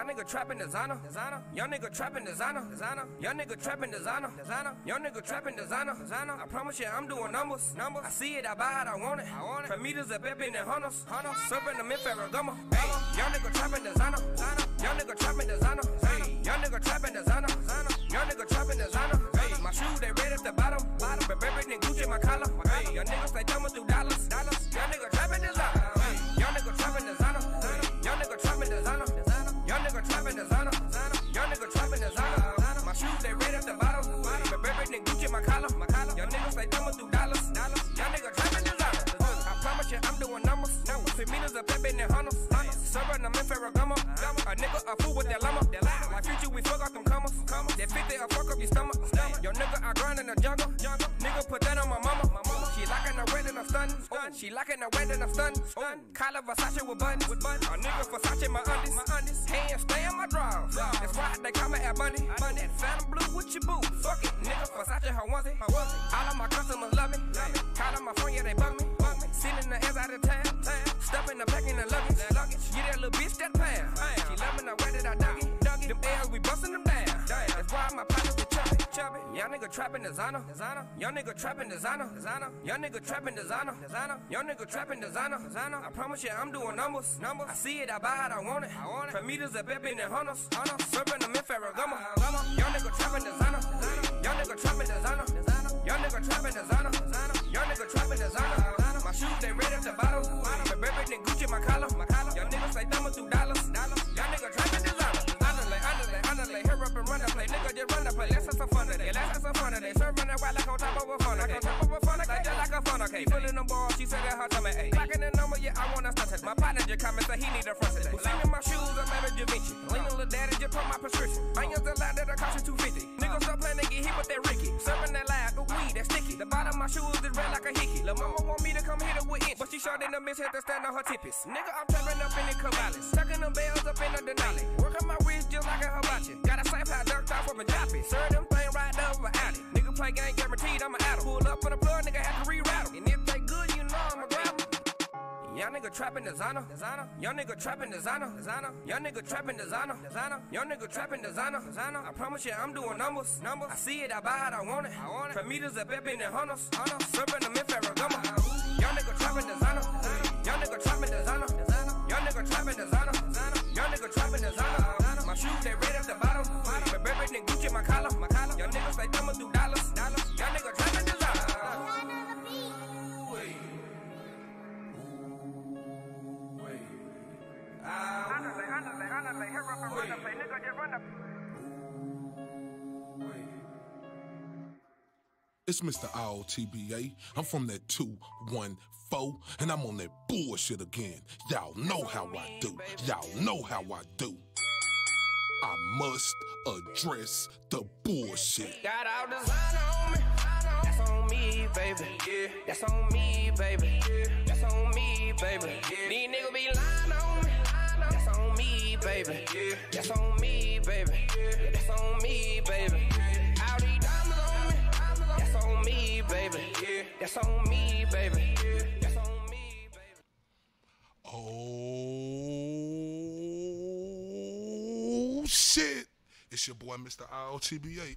Young nigga trapping designer. Young nigga trapping designer. Young nigga trapping designer. Young nigga trapping designer. I promise you I'm doing numbers. I see it, I buy it, I want it. From meters up in the hunters. Serving them in Ferragamo. Young nigga trapping designer. Young nigga trapping designer. Young nigga trapping designer. Young nigga trapping designer. My shoes they red at the bottom. But baby nigga Gucci my collar. Young niggas they thumbing through dollars. Young nigga trapping designer. Young nigga trapping designer. Young nigga trapping designer. Young nigga trapping designer. Young nigga trapping designer. My shoes they red at the bottom. But baby nigga Gucci my collar. Young niggas they thumbing through dollars. Young nigga trapping designer. I promise you I'm doing numbers. 3 meters up in the hunters. Serving them in Ferragamo. A nigga a fool with that llama. Like future we fuck off them commas. That 50 a fuck up your stomach. Yo nigga I grind in the jungle. Nigga put that on my mama. She liking the red and I'm stunning. She liking the red and I'm stunning. Collar Versace with buttons. A nigga Versace my undies. Hands stay in my drawers. That's why they call me at Bundy. And Phantom Blue with your boo. Fuck it, nigga Versace her onesie. All of my customers love me. Call on my phone, yeah they bug me. Sending the ass out of town. Stuffing the pack in the luggage. Get that little bitch that pound. She loving the way that I dug it. Them L's we busting them down. That's why my partners are chubby. Young nigga trapping designer. Young nigga trapping designer. Young nigga trapping designer. Young nigga trapping designer. I promise you I'm doing numbers. I see it, I buy it, I want it. From meters up in the hunters. Serving them in Ferragamo. Young nigga trapping designer. Young nigga trapping designer. Young nigga trapping designer. Young nigga trapping designer. My shoes they red at the bottom. But baby nigga Gucci my collar. Young niggas they thumbing through dollars. Young nigga trapping designer. Underlay, hurry up and run the play. Nigga just run the play. Let's have some fun today. Let's have some fun today. Serving that white like on top of a funnel. Like just like a funnel cake. Pulling them balls, she said that her tummy ache. Blocking the number, yeah, I wanna start touch. My partner just coming, so he need a front today. Seen in my shoes, I'm Mary Da Vinci. Lean on little daddy, just put my prescription. Onions a lot that'll cost you $250. Niggas stop playing, they get hit with that Ricky. Serving that loud, the weed, that sticky. The bottom of my shoes is red like a hickey. Lil' mama want me to come hit her with inch, but she short in the miss, had to stand on her tippies. Nigga, I'm trapping up in the Cavallis. Tucking them bells up in the Denali. Working my wrist just like a hibachi. Got a safe how ducked off from a joppy. Serve them thing right over alley. Nigga play game guaranteed, I'm an adder. Pull up for the plug, nigga have to re-rattle. And if they good, you know I'ma grab them. Young nigga trapping designer. Young nigga trapping designer. Young nigga trapping designer. Young nigga trapping designer. I promise you I'm doing numbers. I see it, I buy it, I want it. From meters up in the hunters. Serving them in Ferragamo. Young nigga trapping designer. Young nigga trapping designer. Young nigga trapping designer. Young nigga trapping designer. My shoes they red at the bottom. But baby nigga Gucci my collar. Young niggas they thumbing through dollars. Young nigga trapping designer. Underlay, hurry up and run the play. Nigga just run the It's Mr. IOTBA. I'm from that 214, and I'm on that bullshit again. Y'all know how I do. Y'all know how I do. I must address the bullshit. Got all designer on me. That's on me, baby. Yeah, that's on me, baby. That's on me, baby. These niggas be lying on me. That's on me, baby. Yeah, that's on me, baby. That's on me, baby. All these diamonds on me. That's on me, baby. Yeah, that's on me, baby. That's on me, baby. Oh shit! It's your boy Mr. IOTBA.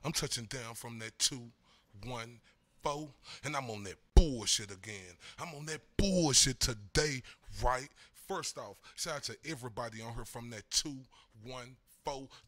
I'm touching down from that 214, and I'm on that bullshit again. I'm on that bullshit today, right? First off, shout out to everybody on here from that 214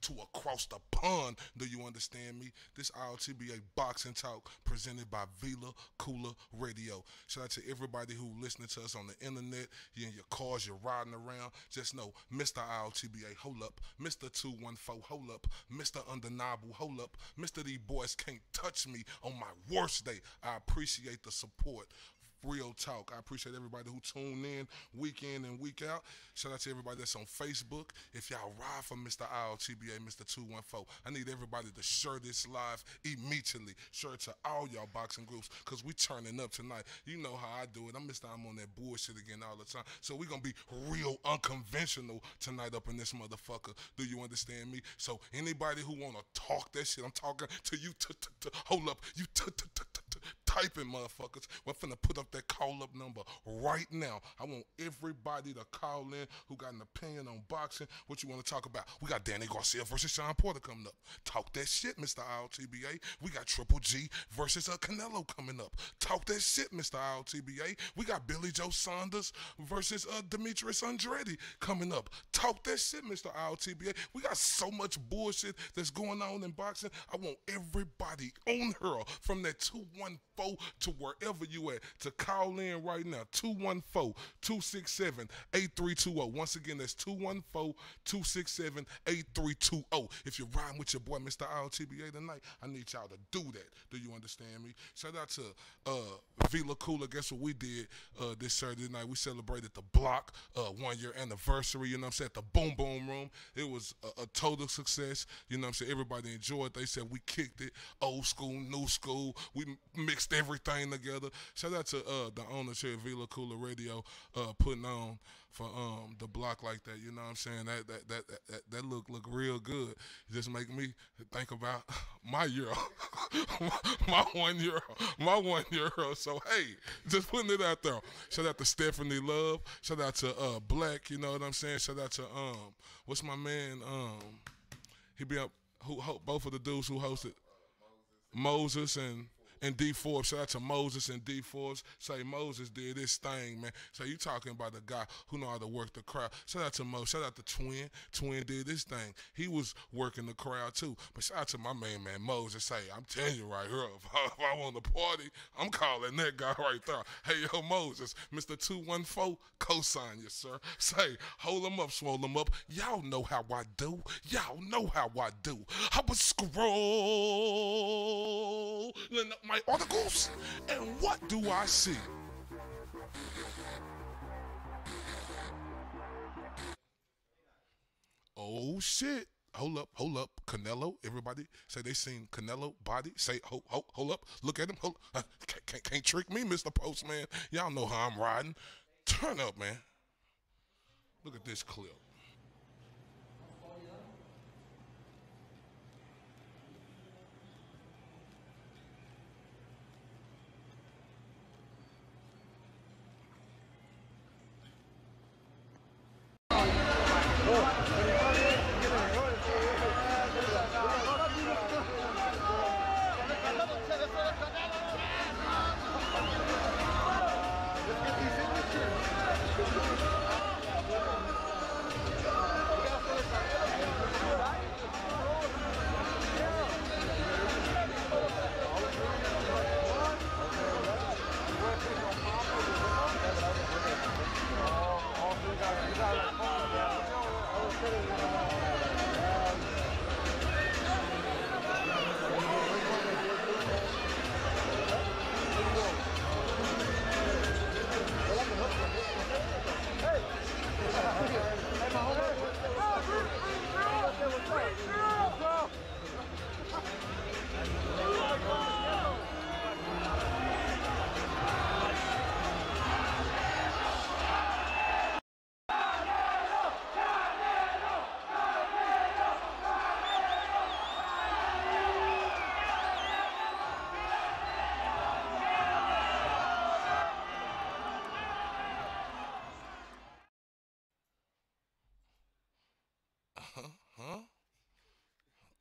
to across the pond. Do you understand me? This IOTBA Boxing Talk presented by Vila Koola Radio. Shout out to everybody who listening to us on the internet. You're in your cars, you're riding around. Just know, Mr. IOTBA, hold up. Mr. 214, hold up. Mr. Undeniable, hold up. Mr. These boys can't touch me on my worst day. I appreciate the support. Real talk. I appreciate everybody who tune in week in and week out. Shout out to everybody that's on Facebook. If y'all ride for Mr. IOTBA, Mr. 214, I need everybody to share this live immediately. Share it to all y'all boxing groups, because we turning up tonight. You know how I do it. I'm on that bullshit again all the time. So we going to be real unconventional tonight up in this motherfucker. Do you understand me? So anybody who want to talk that shit, I'm talking to you. Hold up. You typing, motherfuckers. We're finna put up that call-up number right now. I want everybody to call in who got an opinion on boxing, what you want to talk about. We got Danny Garcia versus Sean Porter coming up. Talk that shit, Mr. ILTBA. We got Triple G versus Canelo coming up. Talk that shit, Mr. ILTBA. We got Billy Joe Saunders versus Demetrius Andrade coming up. Talk that shit, Mr. ILTBA. We got so much bullshit that's going on in boxing. I want everybody on her from that 214 to wherever you at to call in right now. 214-267-8320. Once again, that's 214-267-8320. If you're riding with your boy, Mr. ILTBA tonight, I need y'all to do that. Do you understand me? Shout out to Vila Koola. Guess what we did this Saturday night? We celebrated the block 1 year anniversary, you know what I'm saying, at the Boom Boom Room. It was a total success, you know what I'm saying. Everybody enjoyed it. They said we kicked it, old school, new school. We mixed everything together. Shout out to the owners here at Vila Koola Radio putting on for the block like that, you know what I'm saying. That look real good. It just make me think about my year, my 1 year, my 1 year. So hey, just putting it out there. Shout out to Stephanie Love. Shout out to Black, you know what I'm saying. Shout out to what's my man? He be up both of the dudes who hosted Moses and D Forbes. Shout out to Moses and D Forbes. Say Moses did this thing, man. So you talking about the guy who know how to work the crowd. Shout out to Mo. Shout out to Twin. Twin did this thing. He was working the crowd too. But shout out to my main man Moses. Say, I'm telling you right here, if I want to party, I'm calling that guy right there. Hey, yo, Moses, Mr. 214, co-sign you, sir. Say, hold him up, swole him up. Y'all know how I do. Y'all know how I do. I was scrolling up my articles, and what do I see? Oh shit. Hold up. Canelo, everybody say they seen Canelo body. Say, hold up. Look at him. Can't trick me, Mr. Postman. Y'all know how I'm riding. Turn up, man. Look at this clip.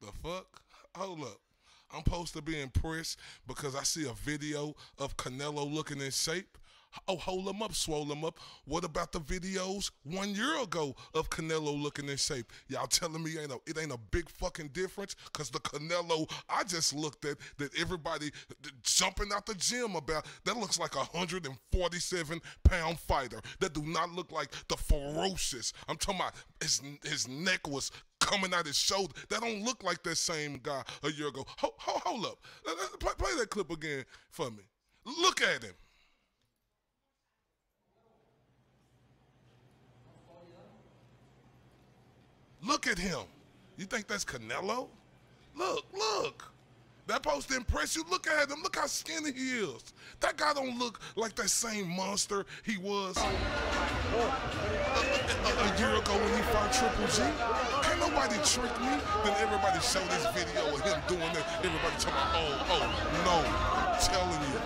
The fuck? Hold up. I'm supposed to be impressed because I see a video of Canelo looking in shape. Oh, hold him up, swole him up. What about the videos 1 year ago of Canelo looking in shape? Y'all telling me it ain't a big fucking difference? Because the Canelo I just looked at that everybody jumping out the gym about, that looks like a 147-pound fighter. That do not look like the ferocious. I'm talking about his neck was coming out his shoulder. That don't look like that same guy a year ago. Hold up. Play that clip again for me. Look at him. Look at him. You think that's Canelo? Look. That post impress you? Look at him. Look how skinny he is. That guy don't look like that same monster he was a year ago when he fought Triple G. Can't nobody trick me. Then everybody show this video of him doing it. Everybody talking about, oh, no. I'm telling you.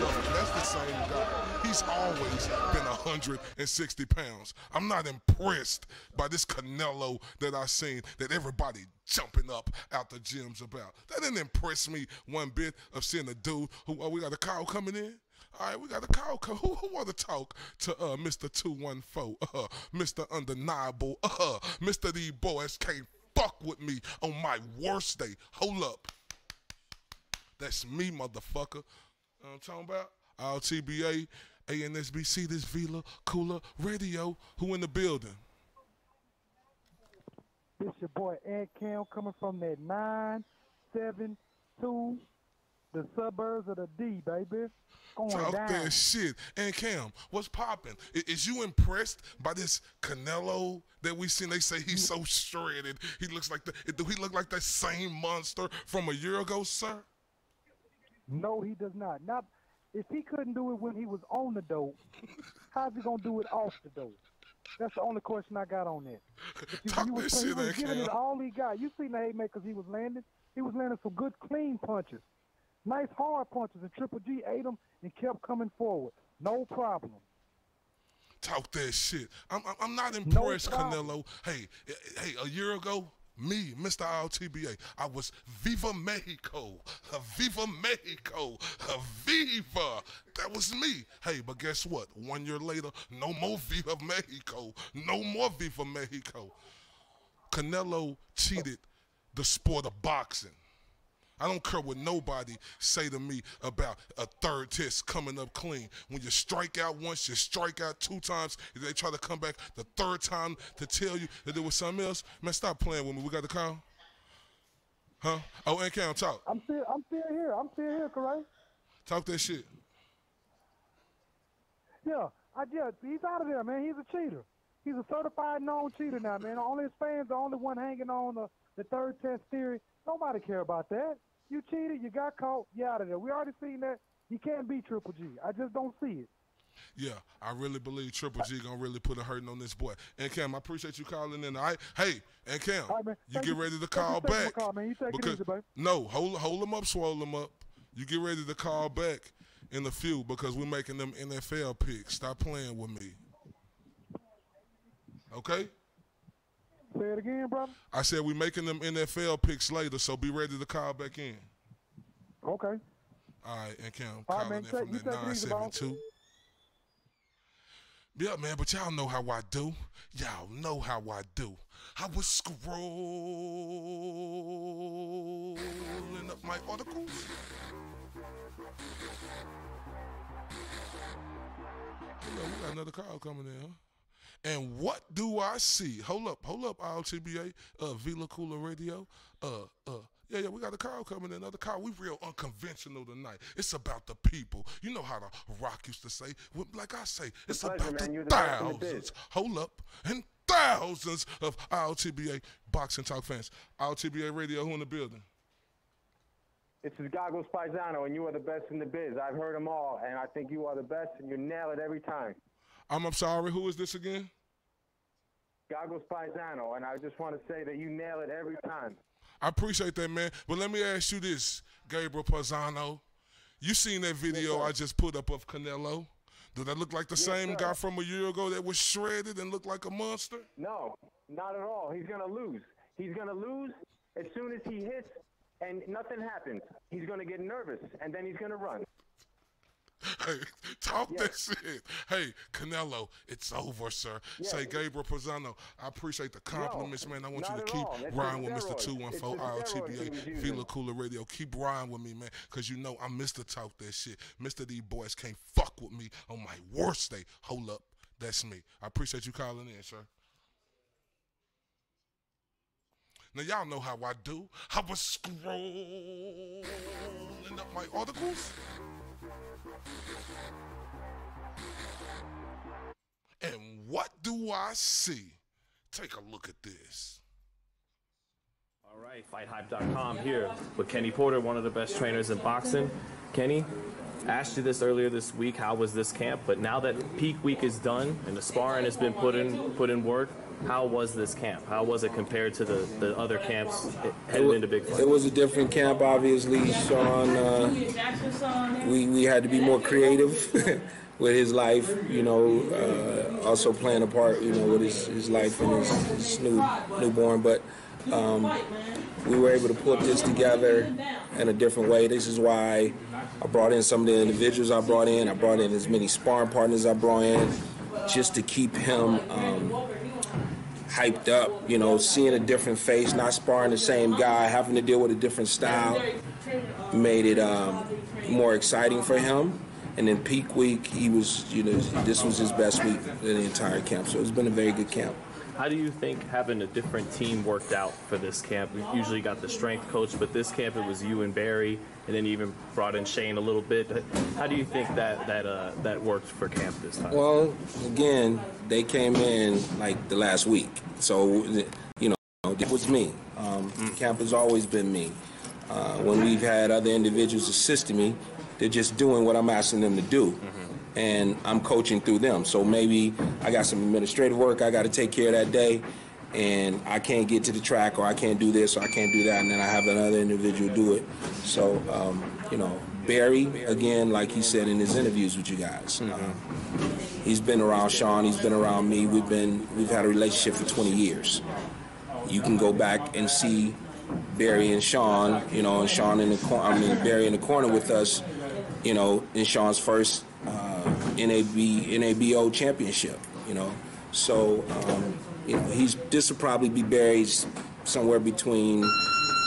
Look, that's the same guy. He's always been 160 pounds. I'm not impressed by this Canelo that I seen that everybody jumping up out the gyms about. That didn't impress me one bit of seeing a dude who, oh, we got a call coming in? All right, we got a call. Who want to talk to Mr. 214, Mr. Undeniable, Mr. These boys can't fuck with me on my worst day. Hold up. That's me, motherfucker. You know what I'm talking about? All TBA, ANSBC, this Vila Koola Radio. Who in the building? This your boy Ed Cam coming from that 972, the suburbs of the D, baby. Going Talk down. that shit. And Cam, what's popping? Is you impressed by this Canelo that we seen? They say he's so shredded. He looks like do he look like that same monster from a year ago, sir? No, he does not. Not if he couldn't do it when he was on the dope, how's he gonna do it off the dope? That's the only question I got on that. Talk he was, that shit, he was giving Cam. it all he got. You seen the haymakers he was landing? He was landing some good, clean punches. Nice hard punches, and Triple G ate them and kept coming forward. No problem. Talk that shit. I'm not impressed, No Canelo. Hey, a year ago, me, Mr. RTBA, I was Viva Mexico, Viva Mexico, Viva. That was me. Hey, but guess what? 1 year later, no more Viva Mexico, no more Viva Mexico. Canelo cheated the sport of boxing. I don't care what nobody say to me about a third test coming up clean. When you strike out once, you strike out 2 times, if they try to come back the 3rd time to tell you that there was something else, man, stop playing with me. We got the call? Huh? Oh, and Cam, talk. I'm still here. I'm still here, correct? Talk that shit. Yeah, he's out of there, man. He's a cheater. He's a certified known cheater now, man. Only his fans are the only one hanging on the third test theory. Nobody care about that. You cheated, you got caught, you out of there. We already seen that. He can't beat Triple G. I just don't see it. Yeah, I really believe Triple G gonna really put a hurting on this boy. And Cam, I appreciate you calling in. All right, hey, and Cam, right, you get ready to call back. Call, man. You take it easy, baby. No, hold them up, swallow them up. You get ready to call back in a few because we're making them NFL picks. Stop playing with me. Okay? Say it again, brother. I said we're making them NFL picks later, so be ready to call back in. Okay. All right, and Cam, All right, calling man, in from that take it easy, 972. Yeah, man, but y'all know how I do. Y'all know how I do. I was scrolling up my articles. You know, we got another call coming in, huh? And what do I see? Hold up, RTBA, Vila Koola Radio. Yeah, we got a call coming in, another call. We real unconventional tonight. It's about the people. You know how the Rock used to say, like I say, it's about the thousands. Hold up, and thousands of RTBA Boxing Talk fans. RTBA Radio, who in the building? This is Goggles Paisano, and you are the best in the biz. I've heard them all, and I think you are the best, and you nail it every time. I'm sorry, who is this again? Goggles Paisano, and I just want to say that you nail it every time. I appreciate that, man. But let me ask you this, Gabriel Paisano. You seen that video I just put up of Canelo? Do that look like the same guy from a year ago that was shredded and looked like a monster? No, not at all. He's going to lose. He's going to lose as soon as he hits, and nothing happens. He's going to get nervous, and then he's going to run. Hey, talk that shit. Hey, Canelo, it's over, sir. Say, Gabriel Paisano, I appreciate the compliments, man. I want you to keep riding with Mr. 214 RTBA, Vila Koola Radio. Keep riding with me, man, because you know I'm Mr. Talk that shit. Mr. These boys can't fuck with me on my worst day. Hold up. That's me. I appreciate you calling in, sir. Now, y'all know how I do. I was scrolling up my articles. And what do I see? Take a look at this. All right, FightHype.com here with Kenny Porter, one of the best trainers in boxing. Kenny, asked you this earlier this week, how was this camp? But now that peak week is done and the sparring has been put in work, How was this camp? How was it compared to the other camps headed into Big Fight? It was a different camp, obviously, Sean. We had to be more creative with his life, also playing a part, with his life and his newborn. But we were able to put this together in a different way. This is why I brought in some of the individuals I brought in. I brought in as many sparring partners I brought in just to keep him hyped up, seeing a different face, not sparring the same guy, having to deal with a different style, made it more exciting for him. And then peak week, he was, this was his best week in the entire camp. So it's been a very good camp. How do you think having a different team worked out for this camp? We usually got the strength coach, but this camp it was you and Barry, and then you even brought in Shane a little bit. How do you think that worked for camp this time? Well, again, they came in like the last week, so it was me. Camp has always been me. When we've had other individuals assisting me, they're just doing what I'm asking them to do. And I'm coaching through them. So maybe I got some administrative work I got to take care of that day, and I can't get to the track, or I can't do this, or I can't do that, and then I have another individual do it. So, Barry, again, like he said in his interviews with you guys, he's been around Sean, he's been around me. We've had a relationship for 20 years. You can go back and see Barry and Sean, and Sean Barry in the corner with us, in Sean's first NABO championship, So, this will probably be Barry's somewhere between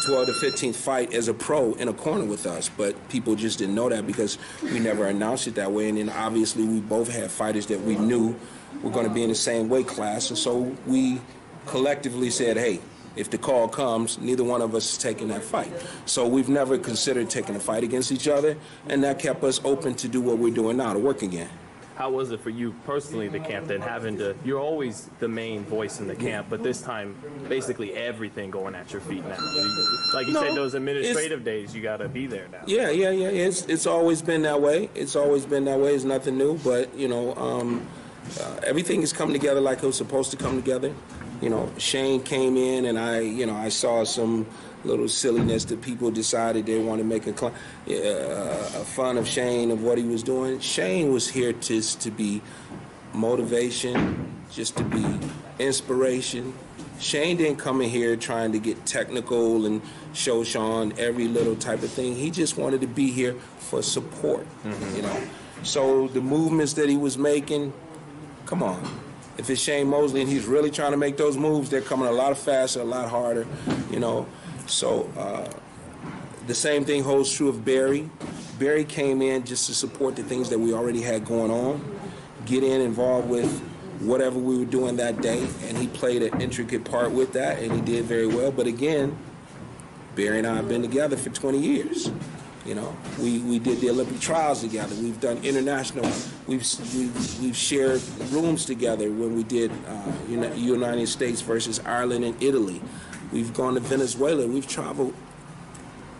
12th to 15th fight as a pro in a corner with us. But people just didn't know that because we never announced it that way. And then obviously we both had fighters that we knew were going to be in the same weight class. And so we collectively said, hey, if the call comes, neither one of us is taking that fight. So we've never considered taking a fight against each other, and that kept us open to do what we're doing now, to work again. How was it for you personally, the camp, then you're always the main voice in the camp, but this time, basically everything going at your feet now. Like you said, those administrative days, you got to be there now. Yeah. It's always been that way. It's nothing new, but, everything is coming together like it was supposed to come together. Shane came in, and I saw some little silliness that people decided they want to make a fun of Shane, of what he was doing. Shane was here just to be motivation, just to be inspiration. Shane didn't come in here trying to get technical and show Sean every little type of thing. He just wanted to be here for support, So the movements that he was making, come on. If it's Shane Mosley and he's really trying to make those moves, they're coming a lot faster, a lot harder, So the same thing holds true of Barry. Barry came in just to support the things that we already had going on, get involved with whatever we were doing that day, and he played an intricate part with that, and he did very well. But again, Barry and I have been together for 20 years. We did the Olympic trials together. We've done international. We've shared rooms together when we did United States versus Ireland and Italy. We've gone to Venezuela. We've traveled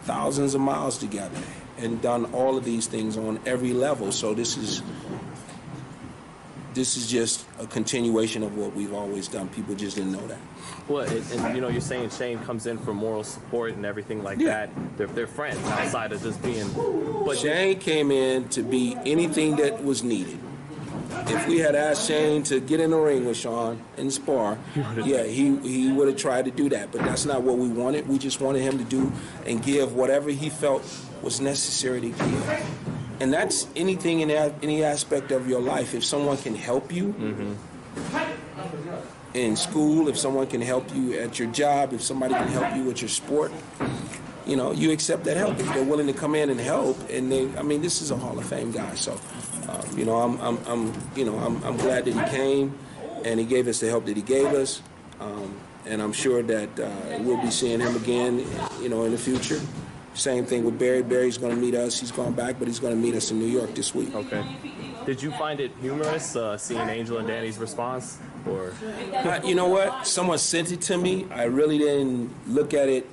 thousands of miles together and done all of these things on every level. So this is just a continuation of what we've always done. People just didn't know that. Well, and you're saying Shane comes in for moral support and everything like that. They're friends outside of just being. But Shane came in to be anything that was needed. If we had asked Shane to get in the ring with Sean and spar, he would have tried to do that. But that's not what we wanted. We just wanted him to do and give whatever he felt was necessary to give. And that's anything in any aspect of your life. If someone can help you in school, if someone can help you at your job, if somebody can help you with your sport, you accept that help. If they're willing to come in and help, and this is a Hall of Fame guy. So, I'm glad that he came, and he gave us the help that he gave us, and I'm sure that we'll be seeing him again, in the future. Same thing with Barry. Barry's going to meet us. He's going back, but he's going to meet us in New York this week. Okay. Did you find it humorous seeing Angel and Danny's response? Or you know what? Someone sent it to me. I really didn't look at it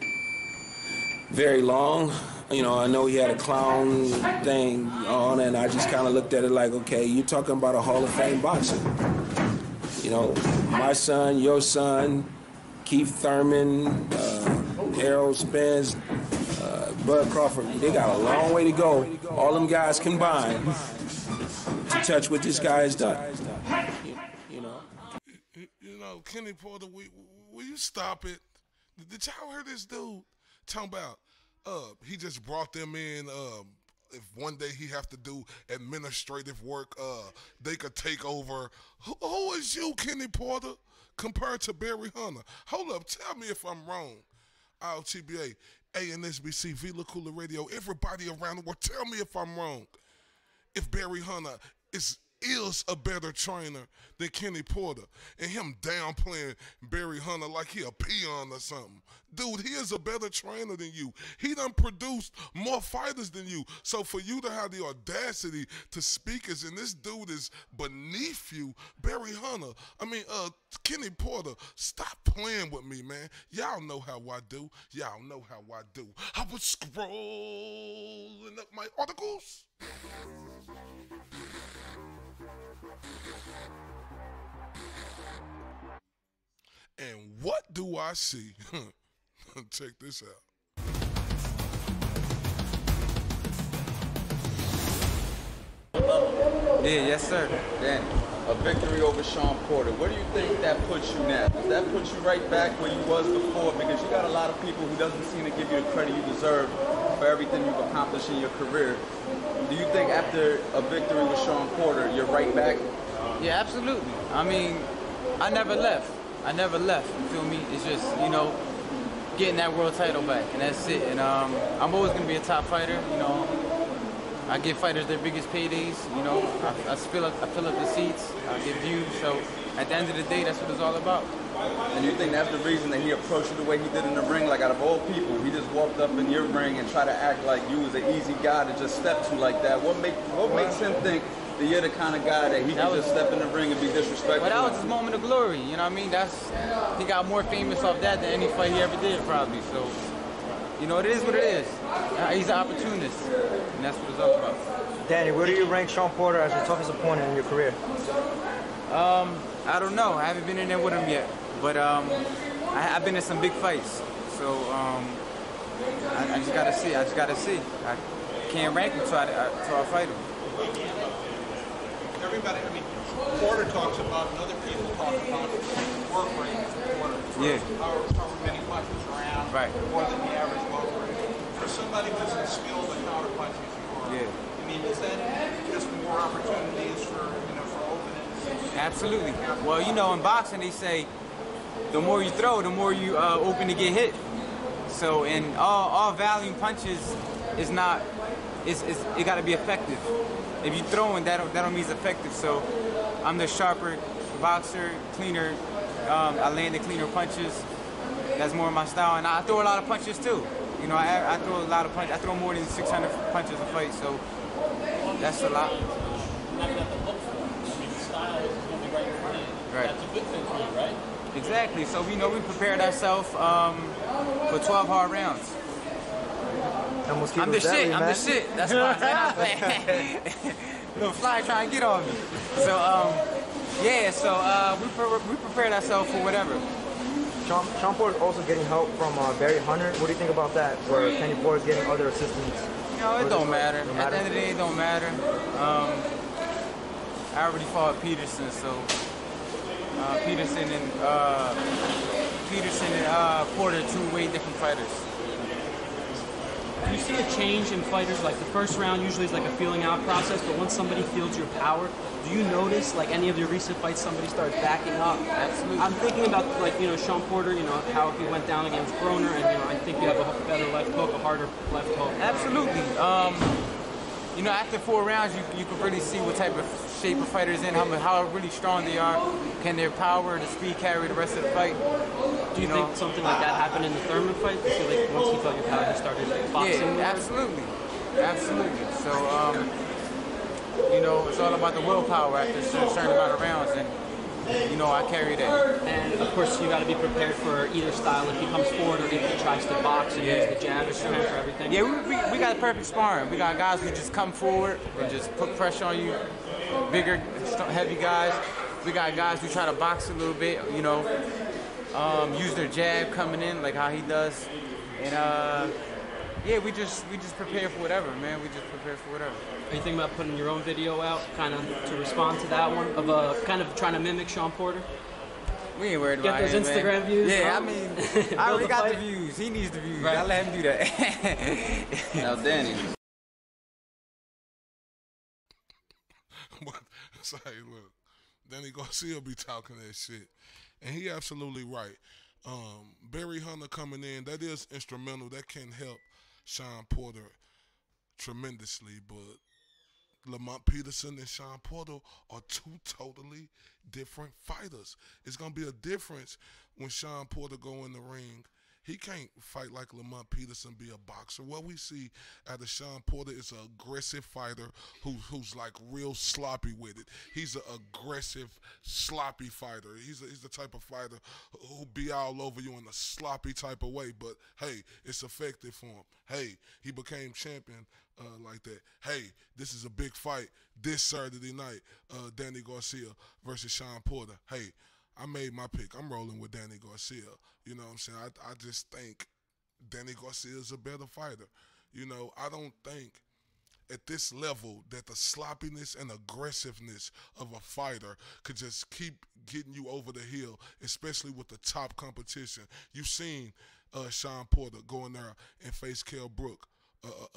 very long. I know he had a clown thing on, and I just kind of looked at it like, okay, you're talking about a Hall of Fame boxer. You know, my son, your son, Keith Thurman, Errol Spence, Bud Crawford, they got a long way to go. All them guys combined to touch what this guy has done. You know. You know, Kenny Porter, will you stop it? Did y'all hear this dude talking about he just brought them in if one day he have to do administrative work, they could take over. Who is you, Kenny Porter, compared to Barry Hunter? Hold up, tell me if I'm wrong. TBA, ANSBC, Vila Koola Radio, everybody around the world, tell me if I'm wrong. If Barry Hunter is a better trainer than Kenny Porter, and him downplaying Barry Hunter like he a peon or something. Dude, he is a better trainer than you. He done produced more fighters than you. So for you to have the audacity to speak as in this dude is beneath you, Barry Hunter, Kenny Porter, stop playing with me, man. Y'all know how I do. Y'all know how I do. I was scrolling up my articles. And what do I see? Check this out. Yeah, yes, sir. Dan, a victory over Sean Porter. Where do you think that puts you now? Does that put you right back where you was before? Because you got a lot of people who doesn't seem to give you the credit you deserve for everything you've accomplished in your career. Do you think after a victory with Sean Porter, you're right back? Yeah, absolutely. I mean, I never left. You feel me? It's just, getting that world title back, and that's it. And I'm always going to be a top fighter, I give fighters their biggest paydays, I fill up the seats, I get views. So at the end of the day, that's what it's all about. And you think that's the reason that he approached you the way he did in the ring? Like, out of all people, he just walked up in your ring and tried to act like you was an easy guy to just step to like that. What makes him think that you're the kind of guy that he can just step in the ring and be disrespectful? Well, that was his moment of glory, you know what I mean? He got more famous off that than any fight he ever did, probably. So, it is what it is. He's an opportunist, and that's what it's all about. Danny, where do you rank Sean Porter as your toughest opponent in your career? I don't know. I haven't been in there with him yet, but I've been in some big fights. So I just gotta see. I can't rank him until I fight him. Everybody, Porter talks about, and other people talk about work rate. Yeah. However many punches around, right. More than the average work rate. For somebody who's as skilled a counter punch as you are, is that just more opportunities for openings? Absolutely. Well, in boxing they say the more you throw, the more you open to get hit. So, and all volume punches is not. It got to be effective. If you're throwing, that don't mean it's effective. So I'm the sharper boxer, cleaner. I land the cleaner punches. That's more my style. And I throw a lot of punches too. I throw a lot of punches. I throw more than 600 punches a fight. So that's a lot. Right. That's a good thing for you, right? Exactly. So we prepared ourselves for 12 hard rounds. I'm the shit. I'm the shit. That's why I'm playing. Little fly trying to get on me. So we prepared ourselves for whatever. Sean Porter is also getting help from Barry Hunter. What do you think about that? Where Kenny Porter is getting other assistants? It don't matter. At the end of the day, it don't matter. I already fought Peterson, so Peterson and Porter, two way different fighters. Do you see a change in fighters? Like the first round usually is like a feeling out process, but once somebody feels your power, do you notice like any of your recent fights somebody starts backing up? Absolutely. I'm thinking about Sean Porter, how he went down against Broner, and I think you have a better left hook, a harder left hook. Absolutely. After 4 rounds, you can really see what type of shape a fighter's in, how really strong they are. Can their power, the speed carry the rest of the fight? Do you think something like that happened in the Thurman fight? You feel like once he felt your power, he started boxing? Yeah, absolutely. So, it's all about the willpower after a certain amount of rounds, and I carry that. And of course, you got to be prepared for either style. If he comes forward or if he tries to box and use the jab, it's for everything. Yeah, we got perfect sparring. We got guys who just come forward and just put pressure on you. Bigger, heavy guys. we got guys who try to box a little bit, you know, use their jab coming in like how he does, and yeah, we just prepare for whatever, man. We just prepare for whatever. Are you thinking about putting your own video out, kind of to respond to that one, of kind of trying to mimic Sean Porter? We ain't worried about Get those Instagram views. Yeah, I mean, I already got the views. He needs the views. Right. I let him do that. Now, Danny. Say, look, Danny Garcia be talking that shit, and he absolutely right. Barry Hunter coming in, that is instrumental. That can help Sean Porter tremendously, but Lamont Peterson and Sean Porter are two totally different fighters. It's going to be a difference when Sean Porter go in the ring. He can't fight like Lamont Peterson, be a boxer. What we see out of Sean Porter is an aggressive fighter who's like real sloppy with it. He's an aggressive, sloppy fighter. He's the type of fighter who'll be all over you in a sloppy type of way, but hey, it's effective for him. Hey, he became champion like that. Hey, this is a big fight this Saturday night, Danny Garcia versus Sean Porter. Hey, I made my pick. I'm rolling with Danny Garcia. You know what I'm saying? I just think Danny Garcia is a better fighter. You know, I don't think at this level that the sloppiness and aggressiveness of a fighter could just keep getting you over the hill, especially with the top competition. You've seen Sean Porter go in there and face Kell Brook,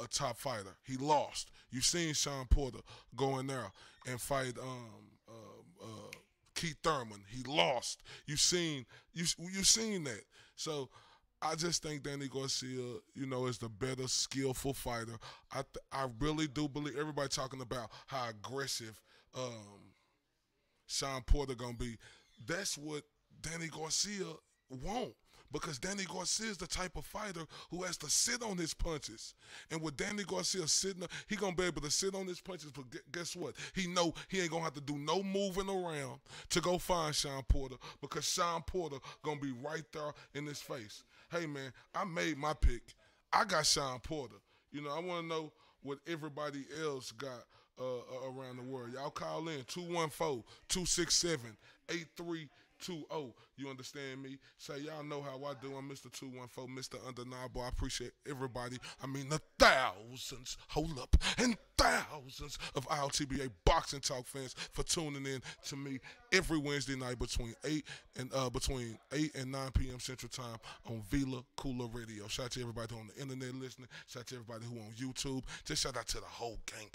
a top fighter. He lost. You've seen Sean Porter go in there and fight Keith Thurman. He lost. You've seen that. So I just think Danny Garcia, you know, is the better skillful fighter. I really do believe everybody talking about how aggressive Sean Porter gonna be. That's what Danny Garcia won't. Because Danny Garcia is the type of fighter who has to sit on his punches. And with Danny Garcia sitting, he going to be able to sit on his punches, but guess what? He know he ain't going to have to do no moving around to go find Sean Porter, because Sean Porter going to be right there in his face. Hey, man, I made my pick. I got Sean Porter. You know, I want to know what everybody else got around the world. Y'all call in 214-267-8320. You understand me? Say, y'all know how I do. I'm Mr. 214, Mr. Undeniable. I appreciate everybody. I mean, the thousands, hold up, and thousands of ILTBA Boxing Talk fans for tuning in to me every Wednesday night between 8 and 9 p.m. Central Time on Vila Koola Radio. Shout out to everybody on the internet listening. Shout out to everybody who on YouTube. Just shout out to the whole gang.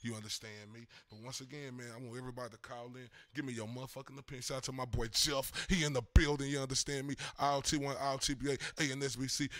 You understand me? But once again, man, I want everybody to call in. Give me your motherfucking opinion. Shout out to my boy Jeff. He in the building. You understand me? ILT1, ILTBA, ANSBC.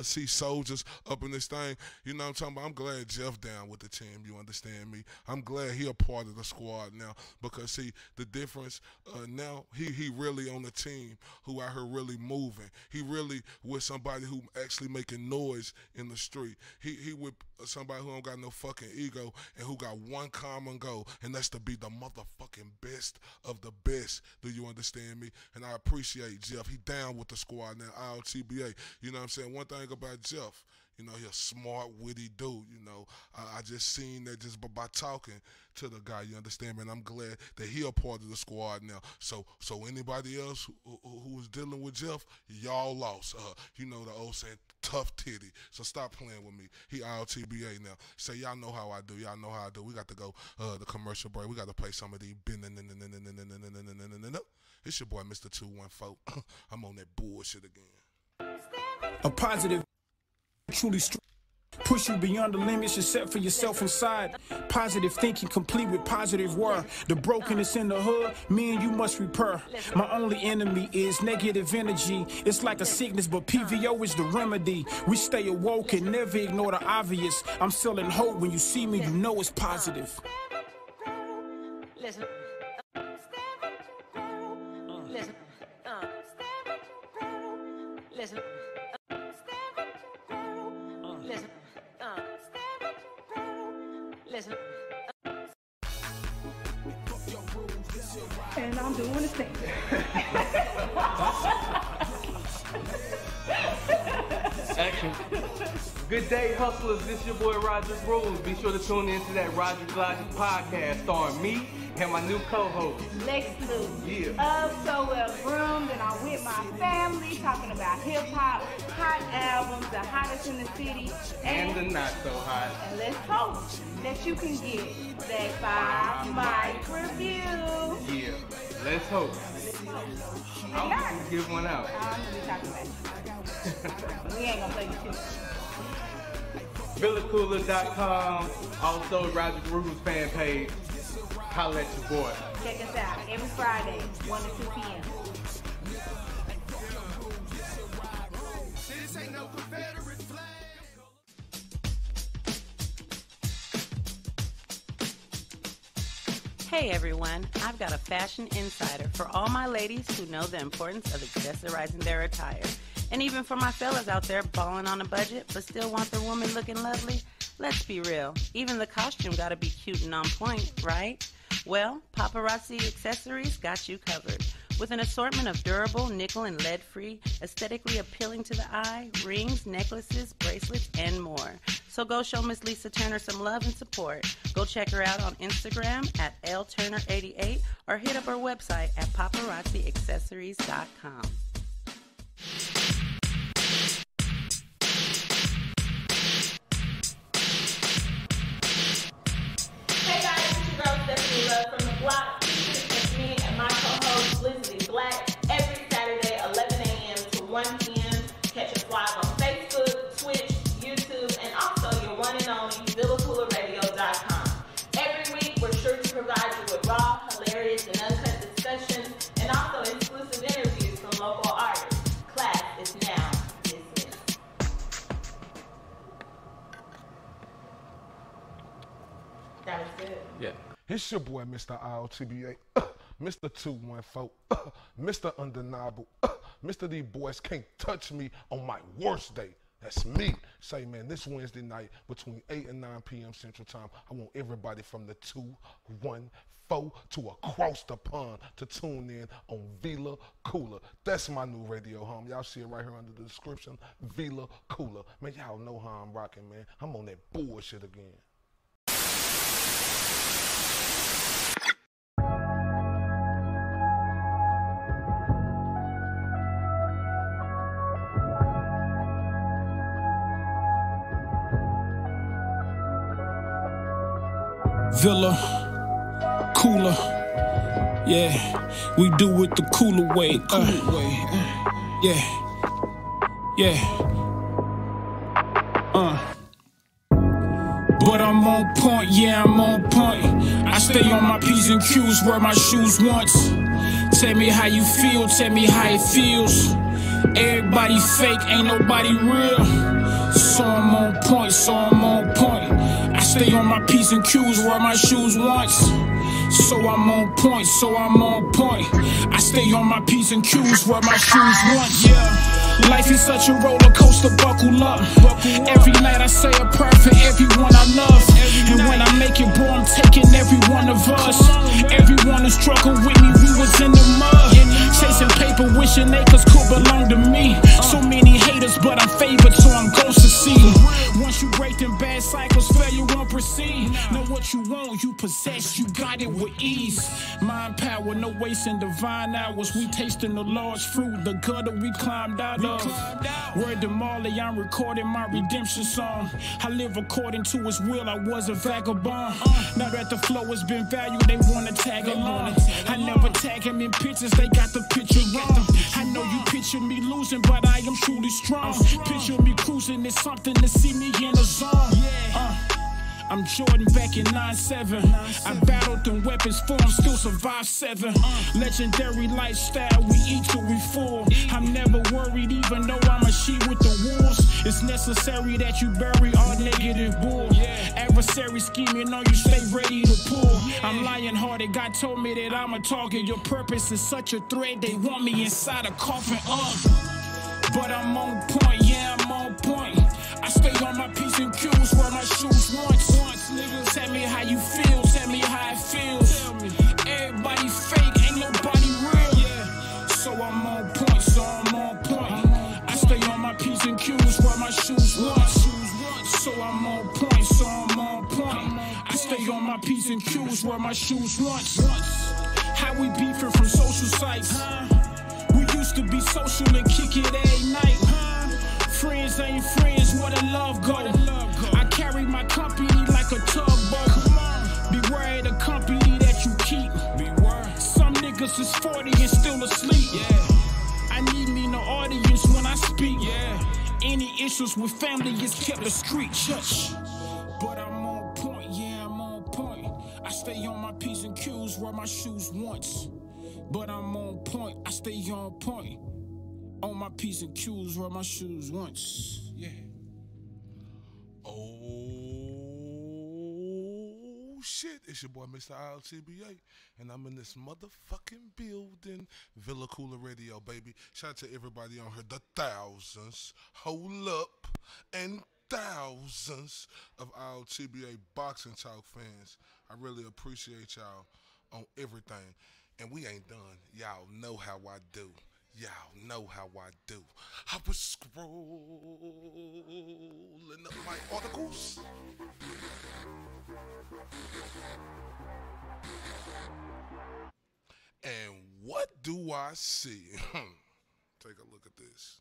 See soldiers up in this thing. You know what I'm talking about? I'm glad Jeff down with the team. You understand me? I'm glad he a part of the squad now, because see the difference now, he really on the team who out here really moving. He really with somebody who actually making noise in the street. He with somebody who don't got no fucking ego and who got one common goal, and that's to be the motherfucking best of the best. Do you understand me? And I appreciate Jeff. He down with the squad now, ILTBA. You know what I'm saying? One thing about Jeff, you know, he's a smart, witty dude, you know. I just seen that just by talking to the guy, you understand me? And I'm glad that he a part of the squad now. So anybody else who was dealing with Jeff, y'all lost. You know the old saying, tough titty. So stop playing with me. He ILTBA now. Say, y'all know how I do. Y'all know how I do. We got to go the commercial break. We got to play some of these. It's your boy, Mr. 214. I'm on that bullshit again. A positive, truly push you beyond the limits you set for yourself inside. Positive thinking complete with positive word. The brokenness in the hood, me and you must repair. My only enemy is negative energy. It's like a sickness, but PVO is the remedy. We stay awoke and never ignore the obvious. I'm selling hope. When you see me, you know it's positive. Listen. Listen. Listen. And I'm doing the thing. Action. Good day, hustlers. This your boy Roger Rules. Be sure to tune in to that Roger Logic podcast starring me and my new co-host, Lex Lou. Yeah. So well groomed, and I'm with my family talking about hip hop, hot albums, the hottest in the city, and the not so hot. And let's hope that you can get that 5 mic review. Yeah, let's hope. I'm gonna give one out. I'm gonna be talking about it. We ain't gonna play the shit. VillaCoola.com, also Roger Rules fan page. Holla at your boy. Check us out every Friday, 1 to 2 p.m. Hey everyone, I've got a fashion insider for all my ladies who know the importance of accessorizing their attire. And even for my fellas out there balling on a budget but still want their woman looking lovely. Let's be real, even the costume gotta be cute and on point, right? Well, Paparazzi Accessories got you covered. With an assortment of durable, nickel and lead-free, aesthetically appealing to the eye, rings, necklaces, bracelets, and more. So go show Miss Lisa Turner some love and support. Go check her out on Instagram at lturner88 or hit up her website at paparazziaccessories.com. Hey guys, it's your girl Stephanie Love from the block. It's me and my co-host Blizzard Black every Saturday 11 a.m. to 1 p.m. Catch us live on Facebook, Twitch, YouTube, and also your one and only VillaCoolerRadio.com. Every week we're sure to provide you with raw, hilarious, and uncut discussions and also exclusive interviews from local artists. Class is now dismissed. That was good. Yeah. It's your boy, Mr. IOTBA, Mr. 214, Mr. Undeniable, Mr. These boys can't touch me on my worst day. That's me. Say, man, this Wednesday night between 8 and 9 p.m. Central Time, I want everybody from the 214 to across the pond to tune in on Villa Koola. That's my new radio home. Y'all see it right here under the description, Villa Koola. Man, y'all know how I'm rocking, man. I'm on that bullshit again. Villa Koola, yeah, we do it the cooler way. Yeah. But I'm on point, yeah, I'm on point. I stay on my P's and Q's, wear my shoes once. Tell me how you feel, tell me how it feels. Everybody fake, ain't nobody real. So I'm on point, I stay on my P's and Q's, wear my shoes once. So I'm on point, I stay on my P's and Q's, wear my shoes once, yeah. Life is such a roller coaster, buckle up. Every night I say a prayer for everyone I love. And when I make it, boy, I'm taking every one of us. Everyone who struggled with me, we was in the mud. Chasing paper, wishing acres could belong to me. So many haters, but I'm favored, so I'm ghost to see. Once you break them bad cycles, failure won't proceed. Know what you want, you possess, you got it with ease. Mind power, no wasting divine hours. We tasting the Lord's fruit, the gutter we climbed out of. Word to Marley, I'm recording my redemption song. I live according to his will, I was a vagabond. Now that the flow has been valued, they wanna tag along. I never tag him in pictures, they got the picture wrong. I know you picture me losing, but I am truly strong. Picture me cruising, it's something to see me in a zone. I'm Jordan back in 9-7. I battled in weapons form, still survived 7. Legendary lifestyle, we eat till we full. I'm never worried, even though I'm a sheep with the wolves. It's necessary that you bury all negative bull. Adversary scheming on you, stay ready to pull. I'm lion hearted, God told me that I'm a target. Your purpose is such a threat, they want me inside a coffin. But I'm on point, yeah, I'm on point. I stay on my P's and Q's, wear my shoes once. Tell me how you feel, tell me how it feels. Everybody fake, ain't nobody real. So I'm on point, I stay on my P's and Q's, wear my shoes once. so I'm on point. I stay on my P's and Q's, wear my shoes once. How we beefing from social sites? We used to be social and kick it every night. Friends ain't friends, where the love go? I carry my company like a tugboat. Beware of the company that you keep. Some niggas is 40 and still asleep. I need me no audience when I speak. Any issues with family is kept discreet. But I'm on point, yeah, I'm on point. I stay on my P's and Q's, wear my shoes once. But I'm on point, I stay on point. On my P's and Q's, wear my shoes once. Oh shit, it's your boy Mr. ILTBA, and I'm in this motherfucking building. Villa Koola Radio, baby. Shout out to everybody on here, the thousands, hold up, and thousands of ILTBA Boxing Talk fans. I really appreciate y'all on everything. And we ain't done. Y'all know how I do. Y'all know how I do. I was scrolling up my articles. And what do I see? Take a look at this.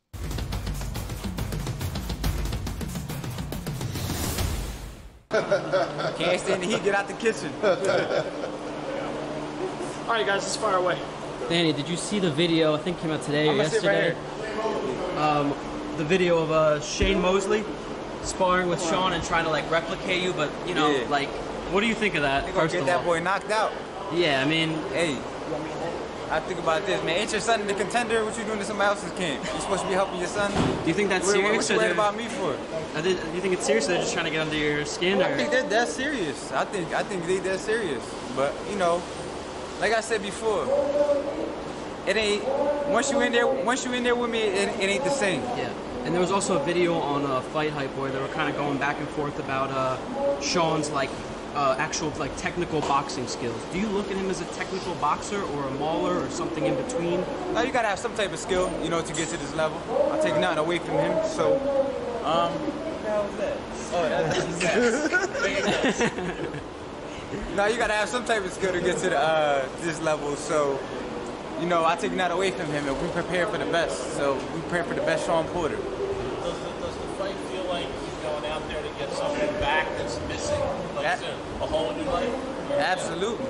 Can't stand the heat, get out the kitchen. All right, guys, let's fire away. Danny, did you see the video? I think it came out today or yesterday. The video of Shane Mosley sparring with Sean and trying to like replicate you, but you know, like, what do you think of that? They're gonna get that boy knocked out. Yeah, I mean, hey, I think about this, man. Ain't your son the contender? What you doing to somebody else's camp? You supposed to be helping your son. Do you think that's serious? What you worried about me for? Do you think it's serious? Or they're just trying to get under your skin? I think they're that serious. I think they that serious. But you know, like I said before, it ain't once you in there with me, it ain't the same. Yeah. And there was also a video on Fight Hype where they were kind of going back and forth about Sean's like actual like technical boxing skills. Do you look at him as a technical boxer or a mauler or something in between? No, you gotta have some type of skill, you know, to get to this level. I take nothing away from him. So, what the hell was that? Oh, that's No, you gotta have some type of skill to get to this level. So, you know, I take nothing away from him, and we prepare for the best. So we prepare for the best Sean Porter. Does the fight feel like he's going out there to get something back that's missing, like a hole in your life? Absolutely.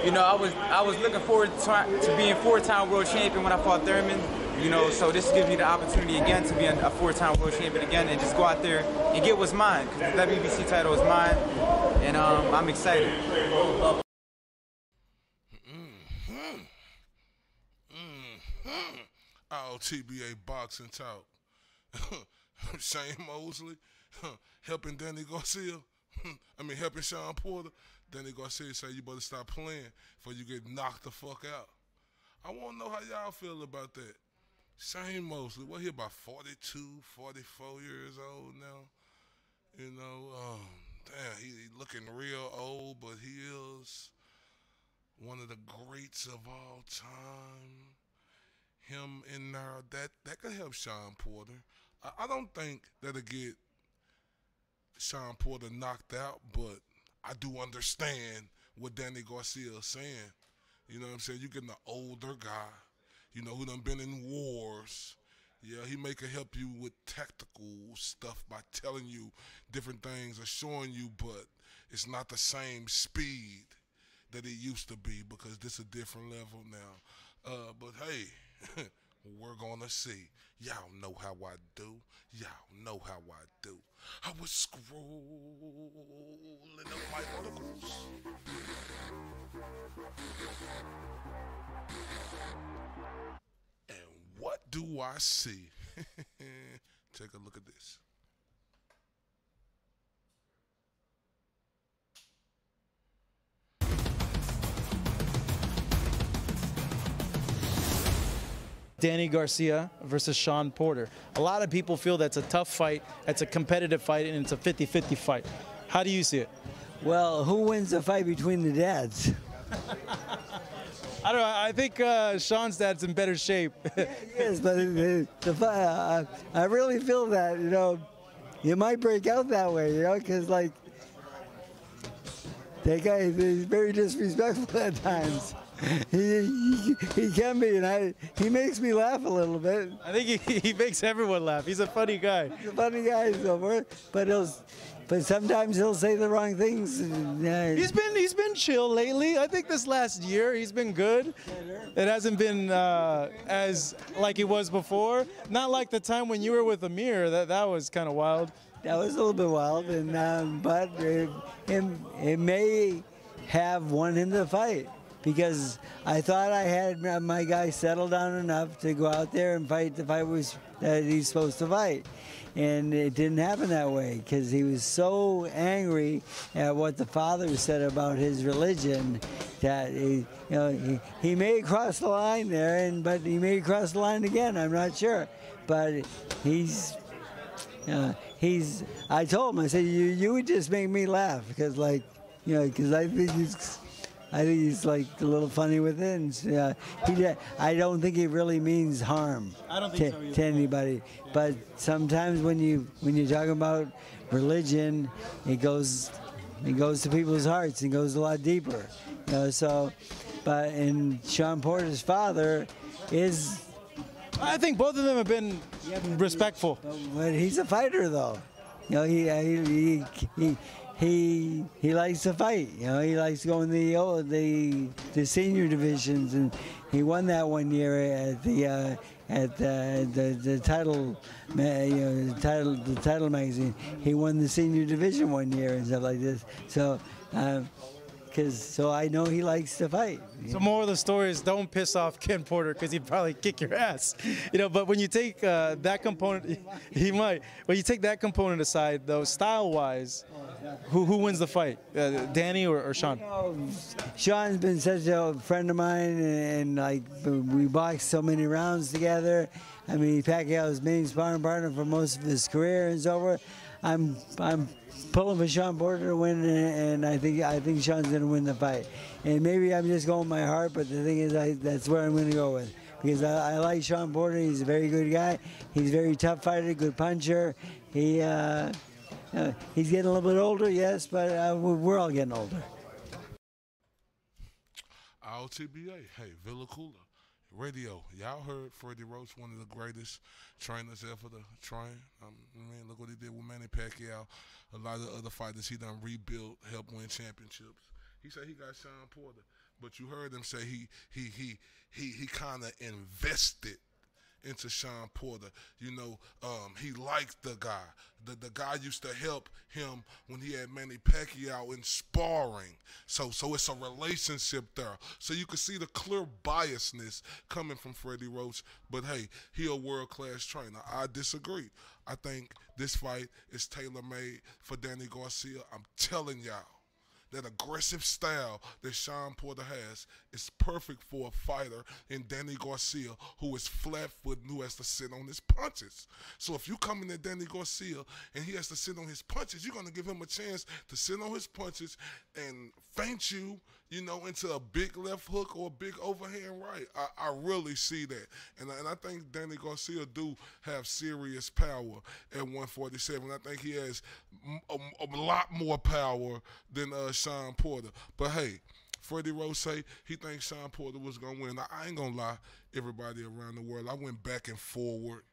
You know, I was looking forward to being four-time world champion when I fought Thurman. You know, so this gives me the opportunity again to be a four-time world champion again and just go out there and get what's mine. Because the WBC title is mine, and I'm excited. TBA Boxing Talk. Shane Mosley helping Danny Garcia. Helping Sean Porter. Danny Garcia say you better stop playing before you get knocked the fuck out. I want to know how y'all feel about that. Shane Mosley, he about 42, 44 years old now. You know, damn, he looking real old, but he is one of the greats of all time. Him in there, that could help Sean Porter. I don't think that'll get Sean Porter knocked out, but I do understand what Danny Garcia is saying. You know what I'm saying? You're getting an older guy, you know, who done been in wars. Yeah, he may could help you with tactical stuff by telling you different things or showing you, but it's not the same speed that it used to be because this is a different level now. But hey, we're gonna see. Y'all know how I do. Y'all know how I do. I was scrolling up my articles. And what do I see? Take a look at this. Danny Garcia versus Sean Porter. A lot of people feel that's a tough fight, it's a competitive fight, and it's a 50-50 fight. How do you see it? Well, who wins the fight between the dads? I don't know. I think Sean's dad's in better shape. Yes, but I really feel that, you know, you might break out that way, you know, because like that guy is very disrespectful at times. He can be, and he makes me laugh a little bit. I think he makes everyone laugh. He's a funny guy. He's a funny guy, so forth, but sometimes he'll say the wrong things. He's been chill lately. I think this last year he's been good. It hasn't been as like it was before. Not like the time when you were with Amir. That was kind of wild. That was a little bit wild, and but it may have won him the fight. Because I thought I had my guy settled down enough to go out there and fight the fight that he's supposed to fight. And it didn't happen that way because he was so angry at what the father said about his religion that he may cross the line there, but he may cross the line again. I'm not sure, but I told him, I said, you would just make me laugh because because I think he's like a little funny with it. And, I don't think he really means harm to anybody. But sometimes when you're talking about religion, it goes to people's hearts and goes a lot deeper. And Sean Porter's father is. I think both of them have been respectful. But he's a fighter, though. He likes to fight. He likes to go in the senior divisions, and he won that one year at the title, the title magazine. He won the senior division one year and stuff like this. So. So I know he likes to fight. So more of the story is don't piss off Ken Porter because he'd probably kick your ass, But when you take that component, he might. When you take that component aside, though, style-wise, who wins the fight, Danny or Sean? Sean's been such a friend of mine, and like we boxed so many rounds together. I mean, Pacquiao's main sparring partner for most of his career and so forth. I'm pulling for Sean Porter to win, and I think Sean's going to win the fight. And maybe I'm just going with my heart, but the thing is, that's where I'm going to go with. Because I like Sean Porter. He's a very good guy. He's a very tough fighter, good puncher. He's getting a little bit older, yes, but we're all getting older. LTBA, hey, Villa Koola. Radio, y'all heard Freddie Roach, one of the greatest trainers ever to train. Look what he did with Manny Pacquiao. A lot of other fighters he done rebuilt, helped win championships. He said he got Sean Porter, but you heard him say he kind of invested into Sean Porter. He liked the guy. The guy used to help him when he had Manny Pacquiao in sparring. So it's a relationship there. So you can see the clear biasness coming from Freddie Roach. But hey, he a world-class trainer. I disagree. I think this fight is tailor-made for Danny Garcia. I'm telling y'all. That aggressive style that Sean Porter has is perfect for a fighter in Danny Garcia who is flat-footed and who has to sit on his punches. So if you come in at Danny Garcia and he has to sit on his punches, you're going to give him a chance to sit on his punches and feint you, into a big left hook or a big overhand right. I really see that. And I think Danny Garcia do have serious power at 147. I think he has a lot more power than Sean Porter. But hey, Freddie Roach say he thinks Sean Porter was going to win. Now, I ain't going to lie, everybody around the world, I went back and forward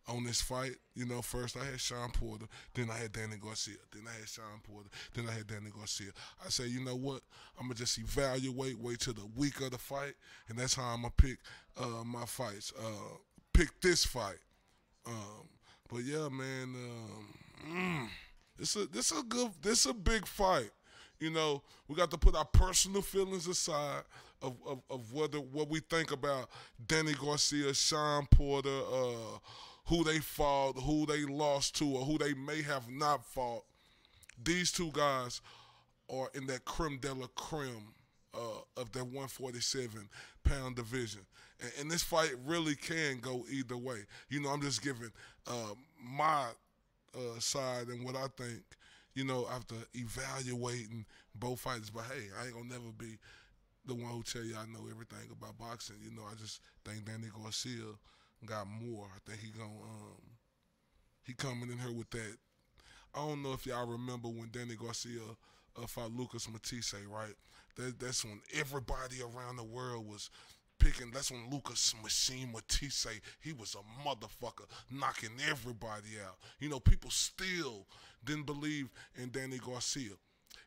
on this fight. First I had Sean Porter, then I had Danny Garcia, then I had Sean Porter, then I had Danny Garcia. I said, you know what? I'm going to just evaluate, wait till the week of the fight, and that's how I'm going to pick my fights. Pick this fight. But yeah, man, this a big fight. We got to put our personal feelings aside of what we think about Danny Garcia, Sean Porter, who they fought, who they lost to, or who they may have not fought. These two guys are in that creme de la creme of that 147-pound division. And this fight really can go either way. I'm just giving my side and what I think, after evaluating both fighters. But hey, I ain't gonna never be the one who tell you I know everything about boxing. I just think Danny Garcia got more. I think he coming in here with that I don't know if y'all remember when Danny Garcia fought Lucas Matisse, right? That's when everybody around the world was picking. That's when Lucas Machine Matisse, he was a motherfucker, knocking everybody out. You know, people still didn't believe in Danny Garcia.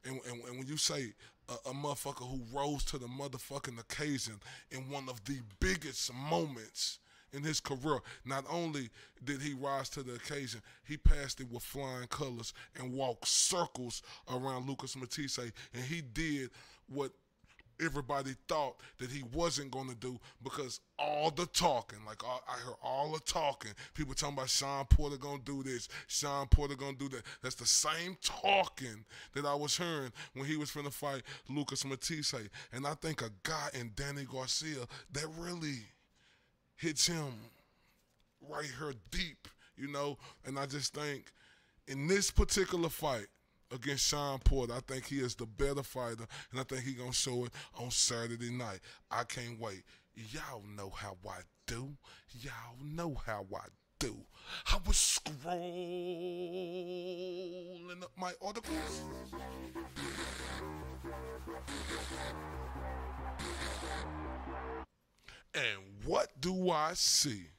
And when you say a motherfucker who rose to the motherfucking occasion in one of the biggest moments in his career, not only did he rise to the occasion, he passed it with flying colors and walked circles around Lucas Matisse, and he did what everybody thought that he wasn't going to do, because all the talking, I heard all the talking, people talking about Sean Porter going to do this, Sean Porter going to do that. That's the same talking that I was hearing when he was finna fight Lucas Matisse. And I think a guy in Danny Garcia that really hits him right here deep, you know. And I just think in this particular fight against Sean Porter, I think he is the better fighter, and I think he's going to show it on Saturday night. I can't wait. Y'all know how I do. Y'all know how I do. I was scrolling up my articles. And what do I see?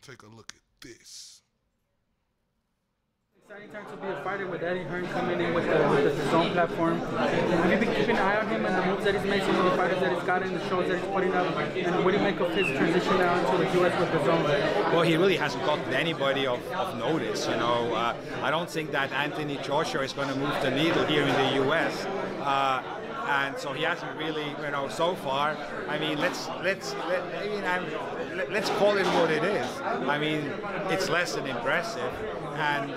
Take a look at this. Exciting time to be a fighter with Eddie Hearn coming in with the zone platform. Have you been keeping an eye on him and the moves that he's made, some of the fighters that he's gotten, the shows that he's putting up, and what do you make of his transition now into the U.S. with the zone? Well, he really hasn't gotten anybody of notice, you know. I don't think that Anthony Joshua is going to move the needle here in the U.S. And so he hasn't really, you know, so far. I mean, let's call it what it is. I mean, it's less than impressive. And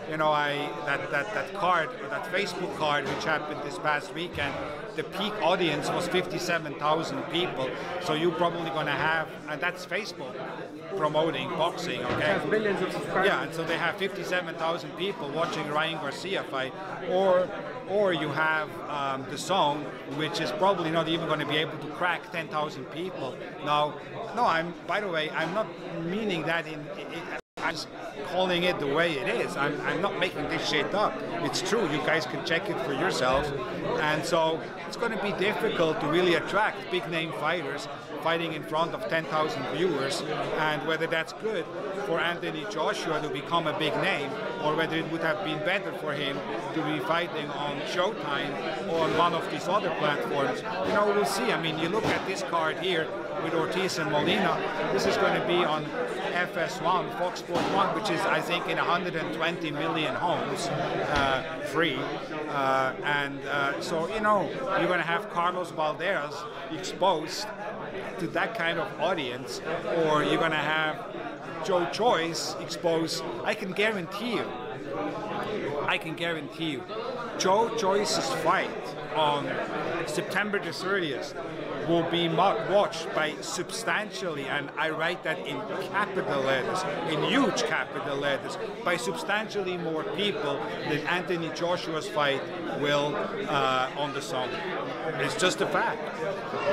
you know, that card, that Facebook card, which happened this past weekend, the peak audience was 57,000 people. So you're probably going to have, and that's Facebook promoting boxing, okay? It has billions of subscribers. Yeah, and so they have 57,000 people watching Ryan Garcia fight, or you have the Zone, which is probably not even going to be able to crack 10,000 people. Now, no, by the way, I'm not meaning that I'm just calling it the way it is. I'm not making this shit up. It's true. You guys can check it for yourselves. And so it's going to be difficult to really attract big-name fighters fighting in front of 10,000 viewers. And whether that's good for Anthony Joshua to become a big name, or whether it would have been better for him to be fighting on Showtime or on one of these other platforms, you know, we'll see. I mean, you look at this card here with Ortiz and Molina. This is going to be on FS1, Fox Sports 1, which is, I think, in 120 million homes, free. So, you know, you're going to have Carlos Valderas exposed to that kind of audience, or you're going to have Joe Joyce exposed. I can guarantee you, Joe Joyce's fight on September the 30th will be watched by substantially, and I write that in capital letters, in huge capital letters, by substantially more people than Anthony Joshua's fight will on the Zone. It's just a fact.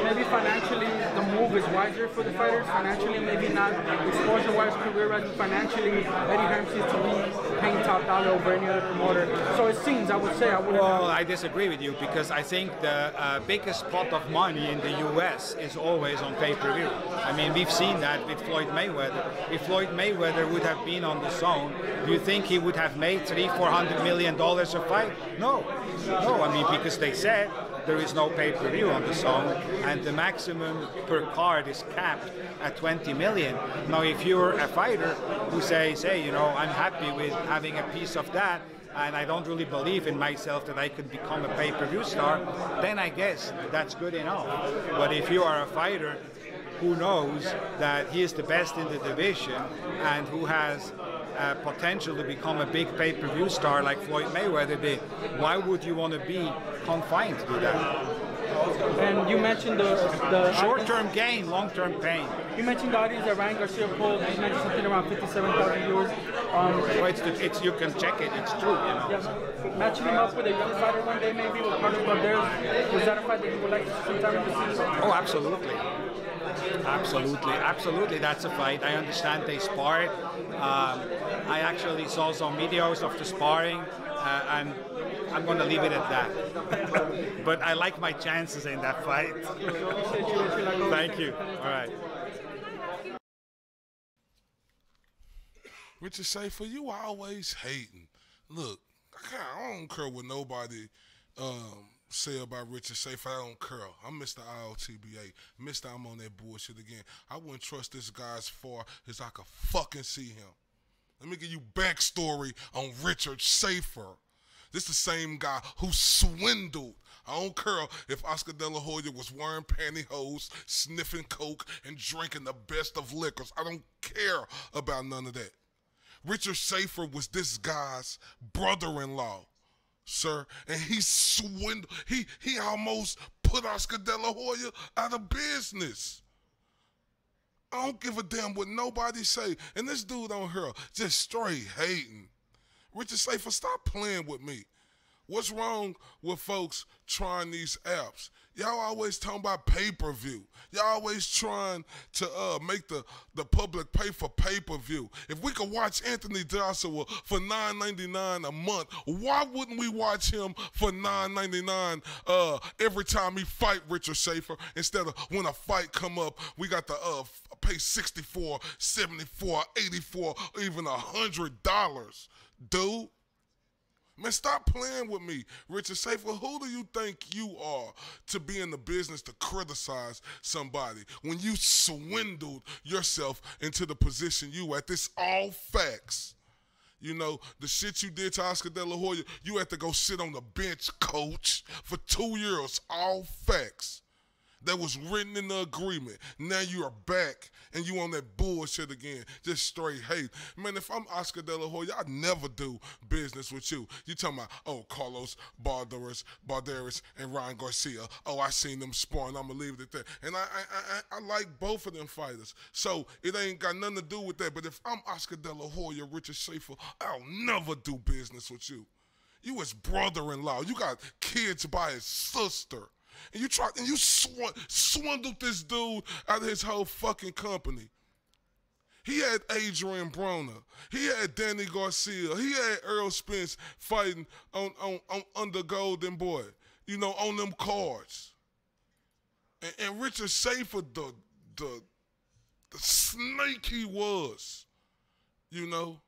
Maybe financially the move is wiser for the fighters, financially maybe not exposure-wise, career-wise, but financially Eddie Hearn seems to be paying top dollar over any other promoter. So it seems, I would say, Well, I disagree with you, because I think the biggest pot of money in the U.S. is always on pay-per-view. I mean, we've seen that with Floyd Mayweather. If Floyd Mayweather would have been on the Zone, do you think he would have made $300-400 million a fight? No. I mean, because they said there is no pay-per-view on the Zone, and the maximum per card is capped at 20 million. Now, if you're a fighter who says, hey, you know, I'm happy with having a piece of that, and I don't really believe in myself that I could become a pay-per-view star, then I guess that's good enough. But if you are a fighter who knows that he is the best in the division and who has potential to become a big pay-per-view star like Floyd Mayweather did, why would you want to be confined to that? And you mentioned the short-term gain, long-term pain. You mentioned the audience that Ryan Garcia pulled. You mentioned something around 57,000 viewers. It's you can check it. It's true, you know. Yeah. Matching him up with a young fighter one day, maybe with Carlos Valderas. Was that a fight that you would like to see sometime in the season? Oh, absolutely. Absolutely, that's a fight. I understand they sparred. I actually saw some videos of the sparring, and I'm going to leave it at that. But I like my chances in that fight. Thank you. All right. Richard Schaefer, you always hating. Look, I don't care what nobody say about Richard Schaefer. I don't care. I'm Mr. ILTBA. Mr. I'm on that bullshit again. I wouldn't trust this guy as far as I could fucking see him. Let me give you backstory on Richard Schaefer. This the same guy who swindled. I don't care if Oscar De La Hoya was wearing pantyhose, sniffing coke, and drinking the best of liquors. I don't care about none of that. Richard Schaefer was this guy's brother-in-law, sir, and he swindled. He almost put Oscar De La Hoya out of business. I don't give a damn what nobody say. And this dude on here just straight hating. Richard Schaefer, stop playing with me. What's wrong with folks trying these apps? Y'all always talking about pay-per-view. Y'all always trying to make the public pay for pay-per-view. If we could watch Anthony Joshua for $9.99 a month, why wouldn't we watch him for $9.99 every time he fight Richard Schaefer, instead of when a fight come up, we got to pay $64, $74, $84, or even $100, dude? Man, stop playing with me. Richard Schaefer, who do you think you are to be in the business to criticize somebody when you swindled yourself into the position you at? This all facts. You know, the shit you did to Oscar De La Hoya, you had to go sit on the bench, coach, for 2 years. All facts. That was written in the agreement. Now you are back and you on that bullshit again. Just straight hate. Man, if I'm Oscar De La Hoya, I'd never do business with you. You talking about, oh, Carlos Balderas and Ryan Garcia. Oh, I seen them sparring. I'm going to leave it at that. And I like both of them fighters. So it ain't got nothing to do with that. But if I'm Oscar De La Hoya, Richard Schaefer, I'll never do business with you. You his brother-in-law. You got kids by his sister. And you swindled this dude out of his whole fucking company. He had Adrian Broner. He had Danny Garcia. He had Earl Spence fighting on under Golden Boy, you know, on them cards. And Richard Schaefer, the snake he was, you know,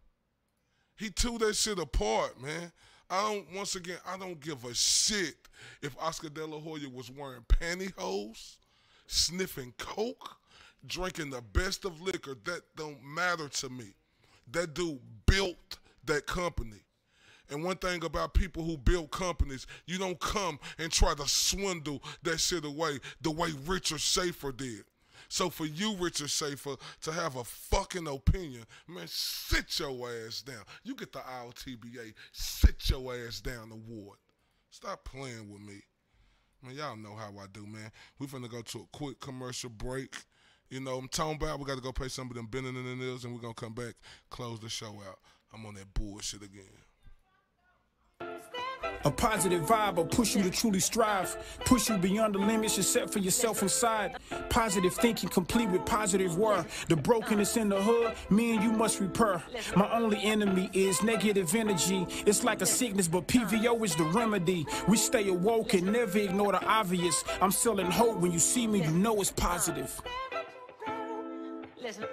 he tore that shit apart, man. I don't give a shit if Oscar De La Hoya was wearing pantyhose, sniffing coke, drinking the best of liquor. That don't matter to me. That dude built that company. And one thing about people who build companies, you don't come and try to swindle that shit away the way Richard Schaefer did. So for you, Richard Schaefer, to have a fucking opinion, man, sit your ass down. You get the ILTBA sit your ass down award. Stop playing with me. Man, y'all know how I do, man. We finna go to a quick commercial break. You know, I'm talking about we got to go pay some of them bending in the nails, and we're going to come back, close the show out. I'm on that bullshit again. A positive vibe will push you to truly strive, push you beyond the limits you set for yourself inside. Positive thinking complete with positive word. The brokenness in the hood, me and you must repair. My only enemy is negative energy. It's like a sickness, but PVO is the remedy. We stay awoke and never ignore the obvious. I'm selling hope. When you see me, you know it's positive. Listen.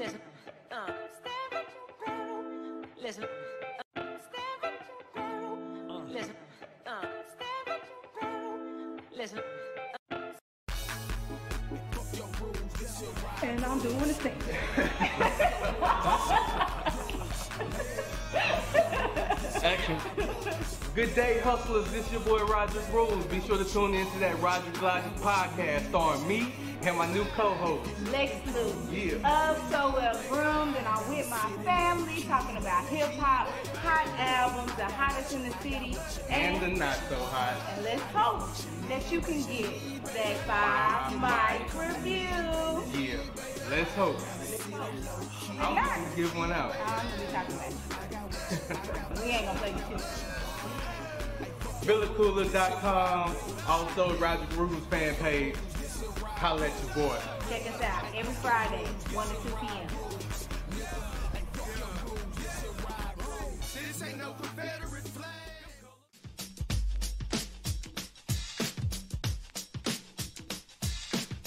Listen. Listen. Listen. And I'm doing the same. Action. Good day, hustlers. This your boy Rogers Rules. Be sure to tune in to that Rogers Logic podcast starring me and my new co-host, Lex Lou. Yeah. So well groomed, and I'm with my family talking about hip hop, hot albums, the hottest in the city, and the not so hot. And let's hope that you can get that 5 mic review. Yeah. Let's hope. I'll just give one out. I'm gonna be talking about you. We ain't gonna play the shit. Koola.com. Also, Rogers Rules fan page. Holla at your boy. Check us out every Friday, 1 to 2 p.m. no Confederate flag.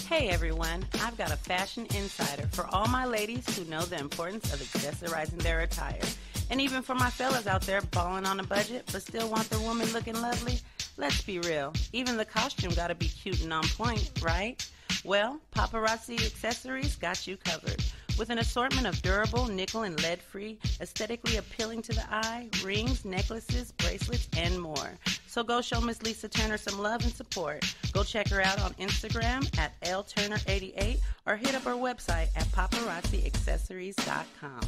Hey everyone, I've got a fashion insider for all my ladies who know the importance of accessorizing their attire. And even for my fellas out there balling on a budget but still want their woman looking lovely. Let's be real, even the costume gotta be cute and on point, right? Well, Paparazzi Accessories got you covered. With an assortment of durable, nickel and lead-free, aesthetically appealing to the eye, rings, necklaces, bracelets, and more. So go show Miss Lisa Turner some love and support. Go check her out on Instagram at lturner88 or hit up her website at paparazziaccessories.com.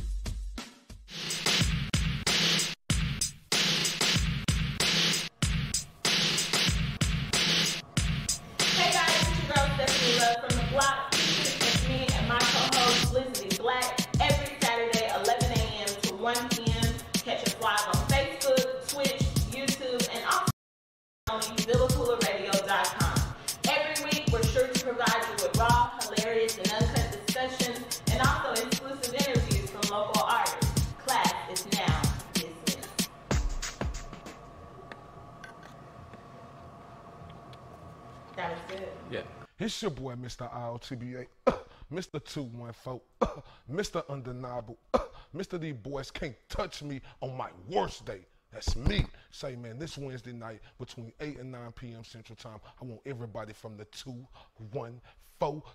Hey guys, it's your girl Stephanie Love from the block. It's me and my co-host Blizzity Black every Saturday 11 a.m. to 1 p.m. Catch us live on Facebook, Twitch, YouTube, and also on VillaCoolaRadio.com. Every week, we're sure to provide you with raw, hilarious, and uncut discussions, and also exclusive interviews from local artists. Class is now dismissed. That was good. Yeah. It's your boy, Mr. ILTBA, Mr. 214, Mr. Undeniable, Mr. These boys can't touch me on my worst day. That's me. Say, man, this Wednesday night between 8 and 9 p.m. Central Time, I want everybody from the 214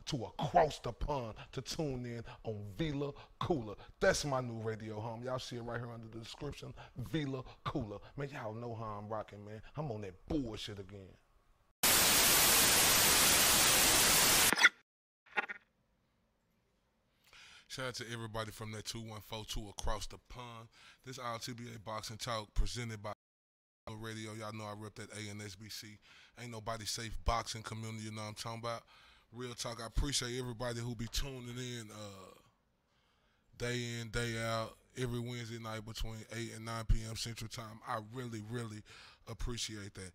to across the pond to tune in on Villa Koola. That's my new radio home. Y'all see it right here under the description, Villa Koola. Man, y'all know how I'm rocking, man. I'm on that bullshit again. Shout out to everybody from that 214 to across the pond. This ILTBA Boxing Talk presented by Radio. Y'all know I rep that ANSBC. Ain't nobody safe boxing community, you know what I'm talking about. Real talk, I appreciate everybody who be tuning in, day out, every Wednesday night between 8 and 9 p.m. Central Time. I really, really appreciate that.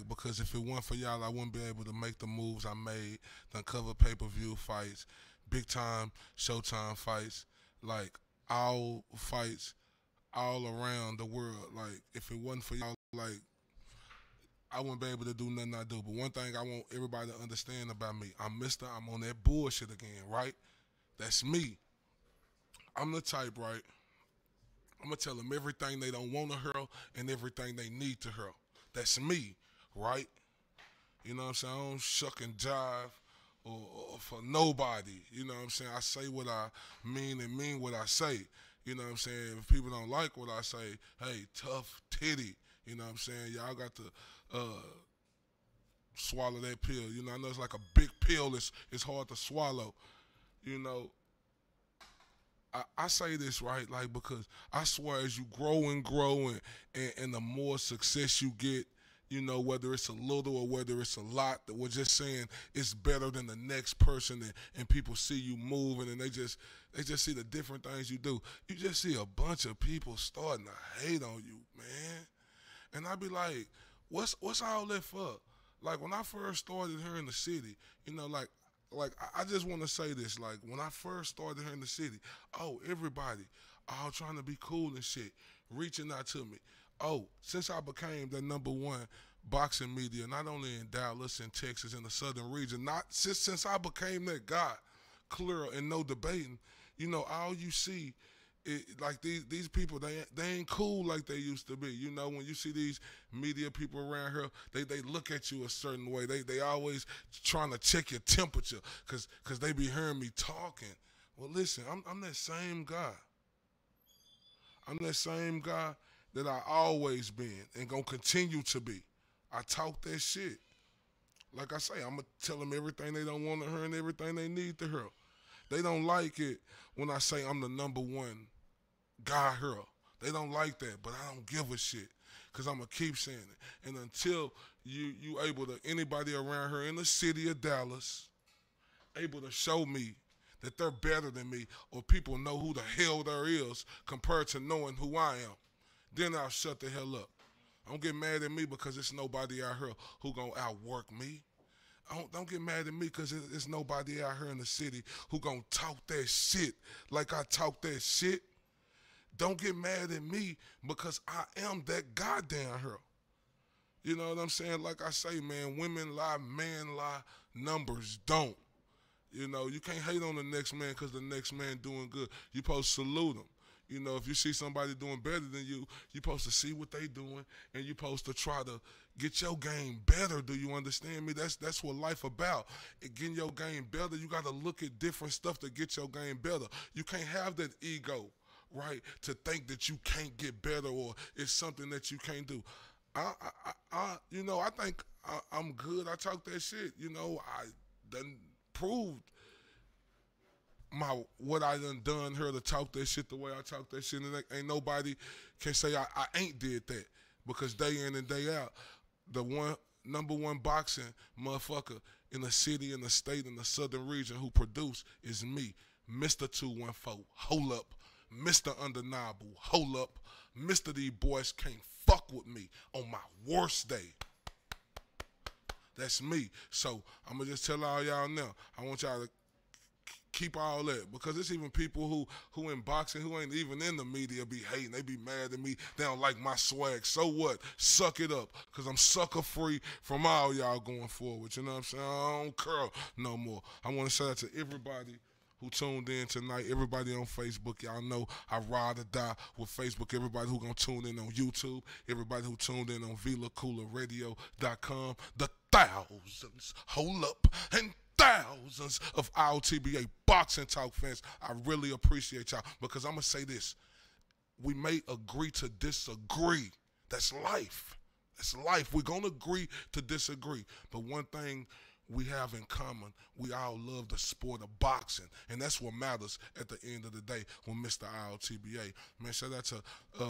Because if it weren't for y'all, I wouldn't be able to make the moves I made, done cover pay-per-view fights, big time Showtime fights, like all fights all around the world. Like if it wasn't for y'all, like I wouldn't be able to do nothing I do. But one thing I want everybody to understand about me, I'm on that bullshit again, right? That's me. I'm the type, right? I'm gonna tell them everything they don't want to hear and everything they need to hear. That's me, right? You know what I'm saying? I don't shuck and jive or for nobody. You know what I'm saying? I say what I mean and mean what I say. You know what I'm saying? If people don't like what I say, hey, tough titty. You know what I'm saying? Y'all got to swallow that pill. You know, I know it's like a big pill. It's hard to swallow. You know, I say this, right, like, because I swear as you grow and and the more success you get, you know, whether it's a little or whether it's a lot, that we're just saying it's better than the next person, and people see you moving and they just see the different things you do. You just see a bunch of people starting to hate on you, man. And I be like, what's all that for? Like, when I first started here in the city, you know, like I just want to say this, like, when I first started here in the city, everybody all trying to be cool and shit, reaching out to me. Since I became the #1 boxing media, not only in Dallas and Texas in the southern region, not since I became that guy, clear and no debating, you know, all you see, like these people, they ain't cool like they used to be. You know, when you see these media people around here, they look at you a certain way. They always trying to check your temperature because they be hearing me talking. Well, listen, I'm that same guy. I'm that same guy that I always been and gonna continue to be. I talk that shit. Like I say, I'm gonna tell them everything they don't want to hear and everything they need to hear. They don't like it when I say I'm the #1 guy here. They don't like that, but I don't give a shit because I'm gonna keep saying it. And until you able to, anybody around here in the city of Dallas, able to show me that they're better than me, or people know who the hell there is compared to knowing who I am, then I'll shut the hell up. Don't get mad at me because it's nobody out here who gonna outwork me. Don't get mad at me because it's nobody out here in the city who gonna talk that shit like I talk that shit. don't get mad at me because I am that goddamn hero. You know what I'm saying? Like I say, man, women lie, men lie, numbers don't. You know, you can't hate on the next man because the next man doing good. You supposed to salute him. You know, if you see somebody doing better than you supposed to see what they doing, and you supposed to try to get your game better. Do you understand me? That's what life about. Getting your game better, you got to look at different stuff to get your game better. You can't have that ego, right, to think that you can't get better or it's something that you can't do. You know, I think I'm good. I talk that shit. You know, I done proved what I done here to talk that shit the way I talk that shit, and ain't nobody can say I ain't did that, because day in and day out, the number one boxing motherfucker in the city, in the state, in the southern region who produce is me, Mr. 214. Hold up, Mr. Undeniable. Hold up, Mr. These boys can't fuck with me on my worst day. That's me. So I'm gonna just tell all y'all now, I want y'all to keep all that, because it's even people who in boxing who ain't even in the media be hating. They be mad at me. They don't like my swag. So what? Suck it up, because I'm sucker free from all y'all going forward. You know what I'm saying? I don't curl no more. I want to shout out to everybody who tuned in tonight, everybody on Facebook. Y'all know I ride or die with Facebook. Everybody who gonna tune in on YouTube, everybody who tuned in on VilaKoolaRadio.com, the thousands, hold up, and thousands of IOTBA Boxing Talk fans. I really appreciate y'all, because I'm gonna say this: we may agree to disagree. That's life. That's life. We're gonna agree to disagree, but one thing we have in common, we all love the sport of boxing, and that's what matters at the end of the day with Mr. IOTBA. Man, shout out to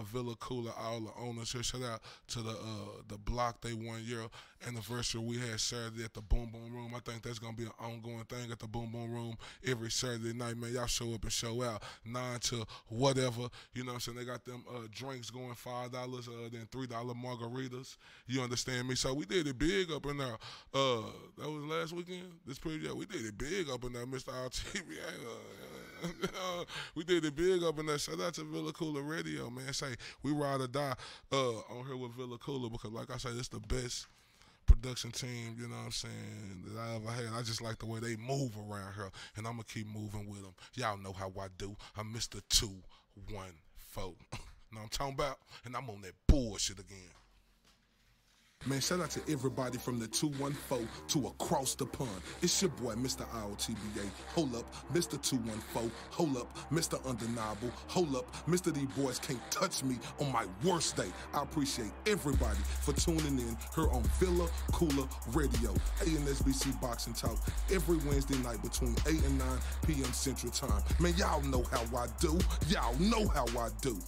Villa Koola, all the owners here. Shout out to the block, they 1 year anniversary we had Saturday at the Boom Boom Room. I think that's going to be an ongoing thing at the Boom Boom Room every Saturday night, man. Y'all show up and show out, 9 to whatever. You know what I'm saying? They got them drinks going $5, then $3 margaritas. You understand me? So we did it big up in there. That was last weekend. We did it big up in there, Mr. RTV. We did it big up in there. Shout out to Villa Koola Radio, man. Say we ride or die on here with Villa Koola, because like I said, it's the best production team, you know what I'm saying, that I ever had. I just like the way they move around here, and I'm gonna keep moving with them. Y'all know how I do. I'm Mr. 214. Know what I'm talking about? And I'm on that bullshit again. Man, shout out to everybody from the 214 to across the pond. It's your boy, Mr. IOTBA. Hold up, Mr. 214. Hold up, Mr. Undeniable. Hold up, Mr. These boys can't touch me on my worst day. I appreciate everybody for tuning in here on Villa Koola Radio, ANSBC Boxing Talk, every Wednesday night between 8 and 9 p.m. Central Time. Man, y'all know how I do. Y'all know how I do.